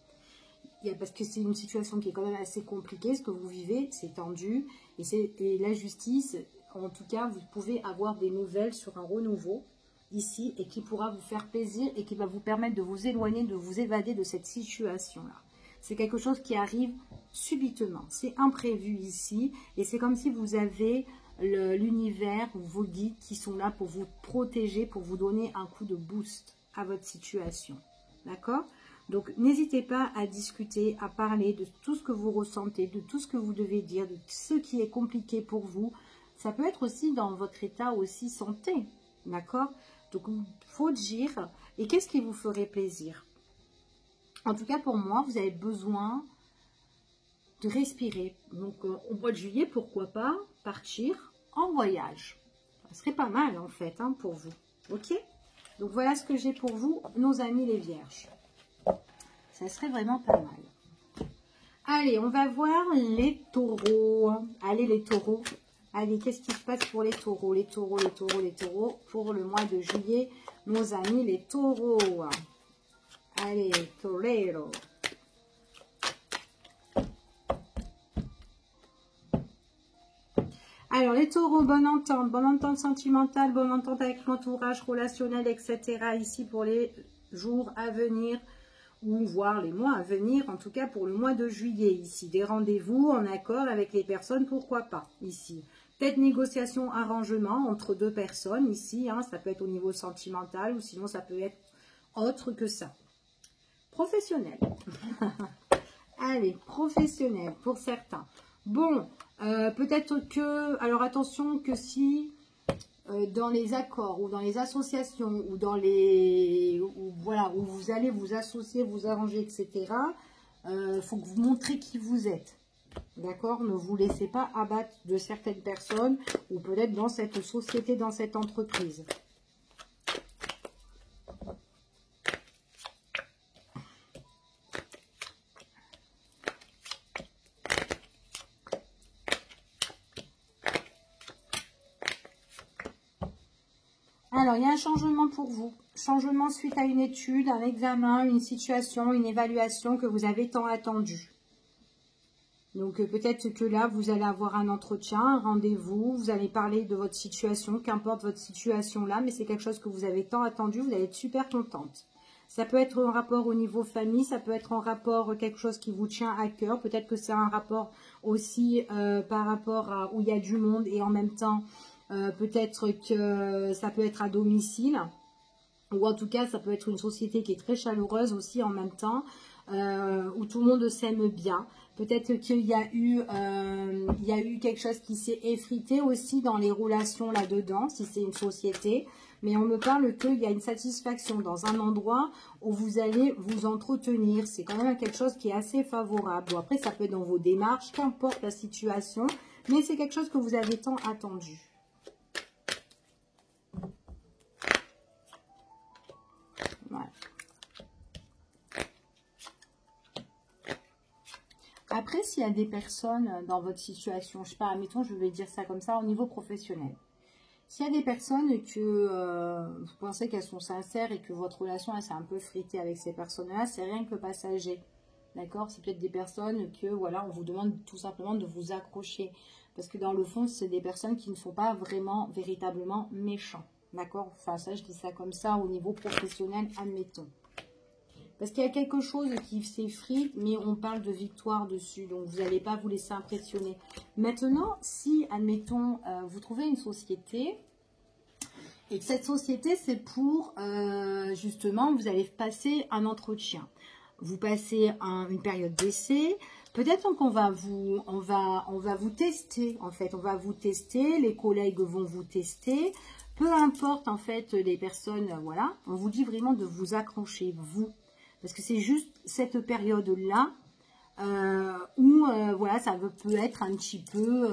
Parce que c'est une situation qui est quand même assez compliquée, ce que vous vivez, c'est tendu, et la justice, en tout cas, vous pouvez avoir des nouvelles sur un renouveau, ici, et qui pourra vous faire plaisir, et qui va vous permettre de vous éloigner, de vous évader de cette situation-là. C'est quelque chose qui arrive subitement, c'est imprévu ici, et c'est comme si vous avez l'univers, vos guides qui sont là pour vous protéger, pour vous donner un coup de boost à votre situation, d'accord ? Donc, n'hésitez pas à discuter, à parler de tout ce que vous ressentez, de tout ce que vous devez dire, de ce qui est compliqué pour vous. Ça peut être aussi dans votre état aussi santé, d'accord? Donc, il faut dire. Et qu'est-ce qui vous ferait plaisir? En tout cas, pour moi, vous avez besoin de respirer. Donc, au mois de juillet, pourquoi pas partir en voyage? Ça serait pas mal, en fait, hein, pour vous. Ok? Donc, voilà ce que j'ai pour vous, nos amis les vierges. Ça serait vraiment pas mal. Allez, on va voir les taureaux. Allez, les taureaux. Allez, qu'est-ce qui se passe pour les taureaux? Les taureaux, les taureaux, les taureaux. Pour le mois de juillet, nos amis les taureaux. Allez, torero. Alors, les taureaux, bonne entente sentimentale, bonne entente avec l'entourage relationnel, etc. Ici, pour les jours à venir. Ou voir les mois à venir, en tout cas pour le mois de juillet ici. Des rendez-vous en accord avec les personnes, pourquoi pas ici. Peut-être négociation, arrangement entre deux personnes ici, hein, ça peut être au niveau sentimental ou sinon ça peut être autre que ça. Professionnel. Allez, professionnel pour certains. Bon, peut-être que, alors attention que si... dans les accords ou dans les associations ou dans les voilà où vous allez vous associer, vous arranger, etc. Faut que vous montrez qui vous êtes, d'accord? Ne vous laissez pas abattre de certaines personnes ou peut-être dans cette société, dans cette entreprise. Alors, il y a un changement pour vous. Changement suite à une étude, un examen, une situation, une évaluation que vous avez tant attendu. Donc, peut-être que là, vous allez avoir un entretien, un rendez-vous, vous allez parler de votre situation, qu'importe votre situation là, mais c'est quelque chose que vous avez tant attendu, vous allez être super contente. Ça peut être en rapport au niveau famille, ça peut être en rapport quelque chose qui vous tient à cœur. Peut-être que c'est un rapport aussi par rapport à où il y a du monde et en même temps... peut-être que ça peut être à domicile, ou en tout cas, ça peut être une société qui est très chaleureuse aussi en même temps, où tout le monde s'aime bien. Peut-être qu'il y a eu quelque chose qui s'est effrité aussi dans les relations là-dedans, si c'est une société. Mais on me parle qu'il y a une satisfaction dans un endroit où vous allez vous entretenir. C'est quand même quelque chose qui est assez favorable. Bon, après, ça peut être dans vos démarches, qu'importe la situation, mais c'est quelque chose que vous avez tant attendu. Voilà. Après, s'il y a des personnes dans votre situation, je sais pas, admettons, je vais dire ça comme ça, au niveau professionnel. S'il y a des personnes que vous pensez qu'elles sont sincères et que votre relation s'est un peu fritée avec ces personnes-là, c'est rien que passager. D'accord? C'est peut-être des personnes que, voilà, on vous demande tout simplement de vous accrocher. Parce que dans le fond, c'est des personnes qui ne sont pas vraiment, véritablement méchants. D'accord? Enfin, ça, je dis ça comme ça au niveau professionnel, admettons. Parce qu'il y a quelque chose qui s'effrite, mais on parle de victoire dessus. Donc, vous n'allez pas vous laisser impressionner. Maintenant, si, admettons, vous trouvez une société, et que cette société, c'est pour, justement, vous allez passer un entretien. Vous passez une période d'essai. Peut-être qu'on va vous tester, en fait. On va vous tester, les collègues vont vous tester. Peu importe, en fait, les personnes, voilà. On vous dit vraiment de vous accrocher, vous. Parce que c'est juste cette période-là où, voilà, ça peut être un petit peu,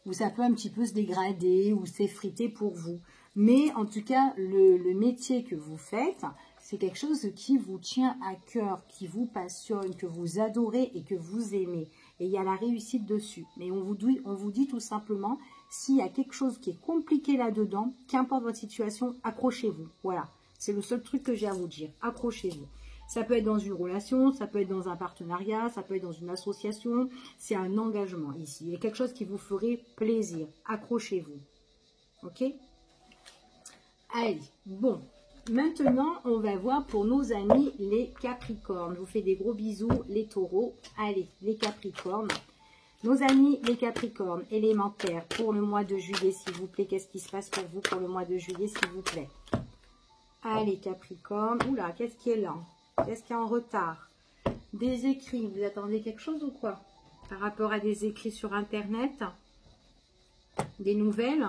ou ça peut un petit peu se dégrader ou s'effriter pour vous. Mais en tout cas, le métier que vous faites, c'est quelque chose qui vous tient à cœur, qui vous passionne, que vous adorez et que vous aimez. Et il y a la réussite dessus. Mais on vous dit tout simplement, s'il y a quelque chose qui est compliqué là-dedans, qu'importe votre situation, accrochez-vous. Voilà, c'est le seul truc que j'ai à vous dire. Accrochez-vous. Ça peut être dans une relation, ça peut être dans un partenariat, ça peut être dans une association. C'est un engagement ici. Il y a quelque chose qui vous ferait plaisir. Accrochez-vous. Ok? Allez, bon. Maintenant, on va voir pour nos amis les Capricornes. Je vous fais des gros bisous, les taureaux. Allez, les Capricornes. Nos amis les Capricornes élémentaires pour le mois de juillet, s'il vous plaît. Qu'est-ce qui se passe pour vous pour le mois de juillet, s'il vous plaît? Allez, Capricorne. Oula, qu'est-ce qui est là? Qu'est-ce qui est en retard? Des écrits. Vous attendez quelque chose ou quoi? Par rapport à des écrits sur Internet? Des nouvelles?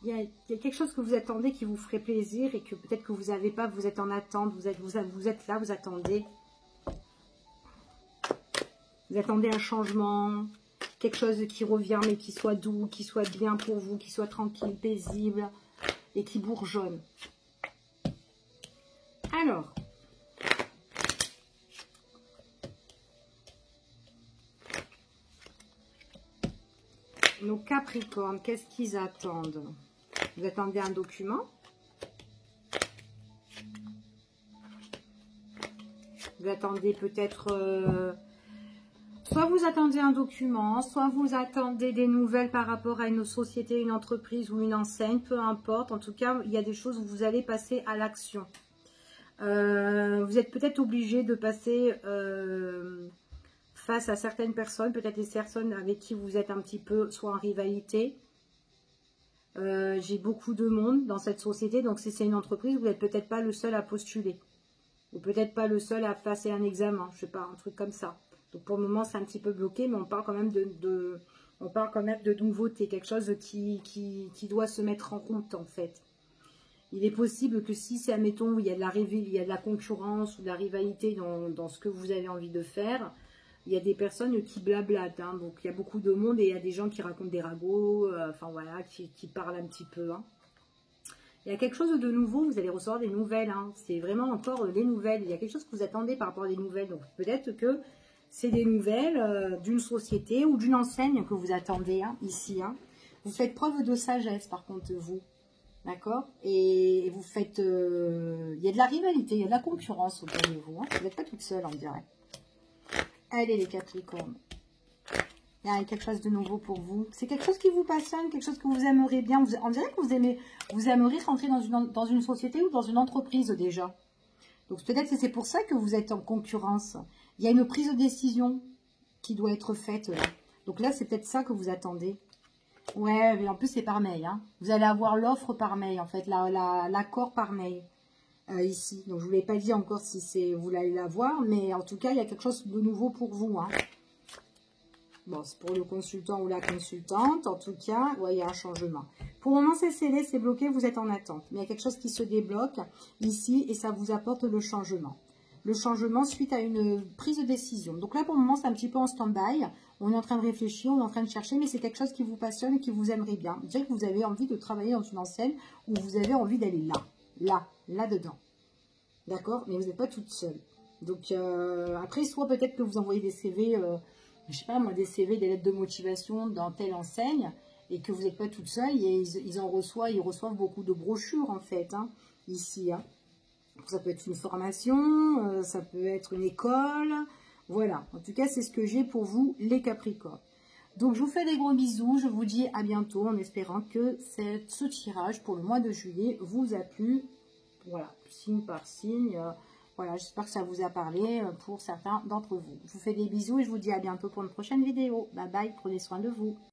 Il y a quelque chose que vous attendez qui vous ferait plaisir et que peut-être que vous n'avez pas, vous êtes en attente, vous êtes là, vous attendez. Vous attendez un changement, quelque chose qui revient mais qui soit doux, qui soit bien pour vous, qui soit tranquille, paisible et qui bourgeonne. Alors, nos Capricornes, qu'est-ce qu'ils attendent? Vous attendez un document. Vous attendez peut-être... soit vous attendez un document, soit vous attendez des nouvelles par rapport à une société, une entreprise ou une enseigne, peu importe. En tout cas, il y a des choses où vous allez passer à l'action. Vous êtes peut-être obligé de passer face à certaines personnes, peut-être des personnes avec qui vous êtes un petit peu soit en rivalité. J'ai beaucoup de monde dans cette société, donc si c'est une entreprise, vous n'êtes peut-être pas le seul à postuler. Ou peut-être pas le seul à passer un examen, je sais pas, un truc comme ça. Donc pour le moment, c'est un petit peu bloqué, mais on parle quand même de nouveauté, quelque chose qui doit se mettre en compte en fait. Il est possible que si c'est, admettons, il y a de la concurrence ou de la rivalité dans ce que vous avez envie de faire, il y a des personnes qui blablatent, hein, donc il y a beaucoup de monde et il y a des gens qui racontent des ragots, enfin voilà, qui parlent un petit peu. Hein. Il y a quelque chose de nouveau, vous allez recevoir des nouvelles, hein, c'est vraiment encore des nouvelles. Il y a quelque chose que vous attendez par rapport à des nouvelles, donc peut-être que c'est des nouvelles d'une société ou d'une enseigne que vous attendez hein, ici. Hein. Vous faites preuve de sagesse par contre vous, d'accord? Et vous faites, il y a de la rivalité, il y a de la concurrence autour de vous, hein. Vous n'êtes pas toute seule on dirait. Allez les Capricornes, il y a quelque chose de nouveau pour vous. C'est quelque chose qui vous passionne, quelque chose que vous aimeriez bien. On dirait que vous aimeriez rentrer dans une société ou dans une entreprise déjà. Donc peut-être que c'est pour ça que vous êtes en concurrence. Il y a une prise de décision qui doit être faite là. Donc là, c'est peut-être ça que vous attendez. Ouais, mais en plus c'est par mail. Hein. Vous allez avoir l'offre par mail en fait, l'accord par mail. Ici, donc je ne vous l'ai pas dit encore si vous allez la voir, mais en tout cas il y a quelque chose de nouveau pour vous. Hein. Bon, c'est pour le consultant ou la consultante, en tout cas, ouais, il y a un changement. Pour le moment c'est scellé, c'est bloqué, vous êtes en attente. Mais il y a quelque chose qui se débloque ici et ça vous apporte le changement. Le changement suite à une prise de décision. Donc là pour le moment c'est un petit peu en stand-by. On est en train de réfléchir, on est en train de chercher, mais c'est quelque chose qui vous passionne et qui vous aimerait bien. Vous dites que vous avez envie de travailler dans une enseigne où vous avez envie d'aller là-dedans. D'accord? Mais vous n'êtes pas toute seule. Donc, après, soit peut-être que vous envoyez des CV, je sais pas moi, des CV, des lettres de motivation dans telle enseigne, et que vous n'êtes pas toute seule, et ils reçoivent beaucoup de brochures, en fait, hein, ici. Hein. Ça peut être une formation, ça peut être une école, voilà. En tout cas, c'est ce que j'ai pour vous, les Capricornes. Donc, je vous fais des gros bisous. Je vous dis à bientôt en espérant que ce tirage pour le mois de juillet vous a plu. Voilà, signe par signe. Voilà, j'espère que ça vous a parlé pour certains d'entre vous. Je vous fais des bisous et je vous dis à bientôt pour une prochaine vidéo. Bye bye, prenez soin de vous.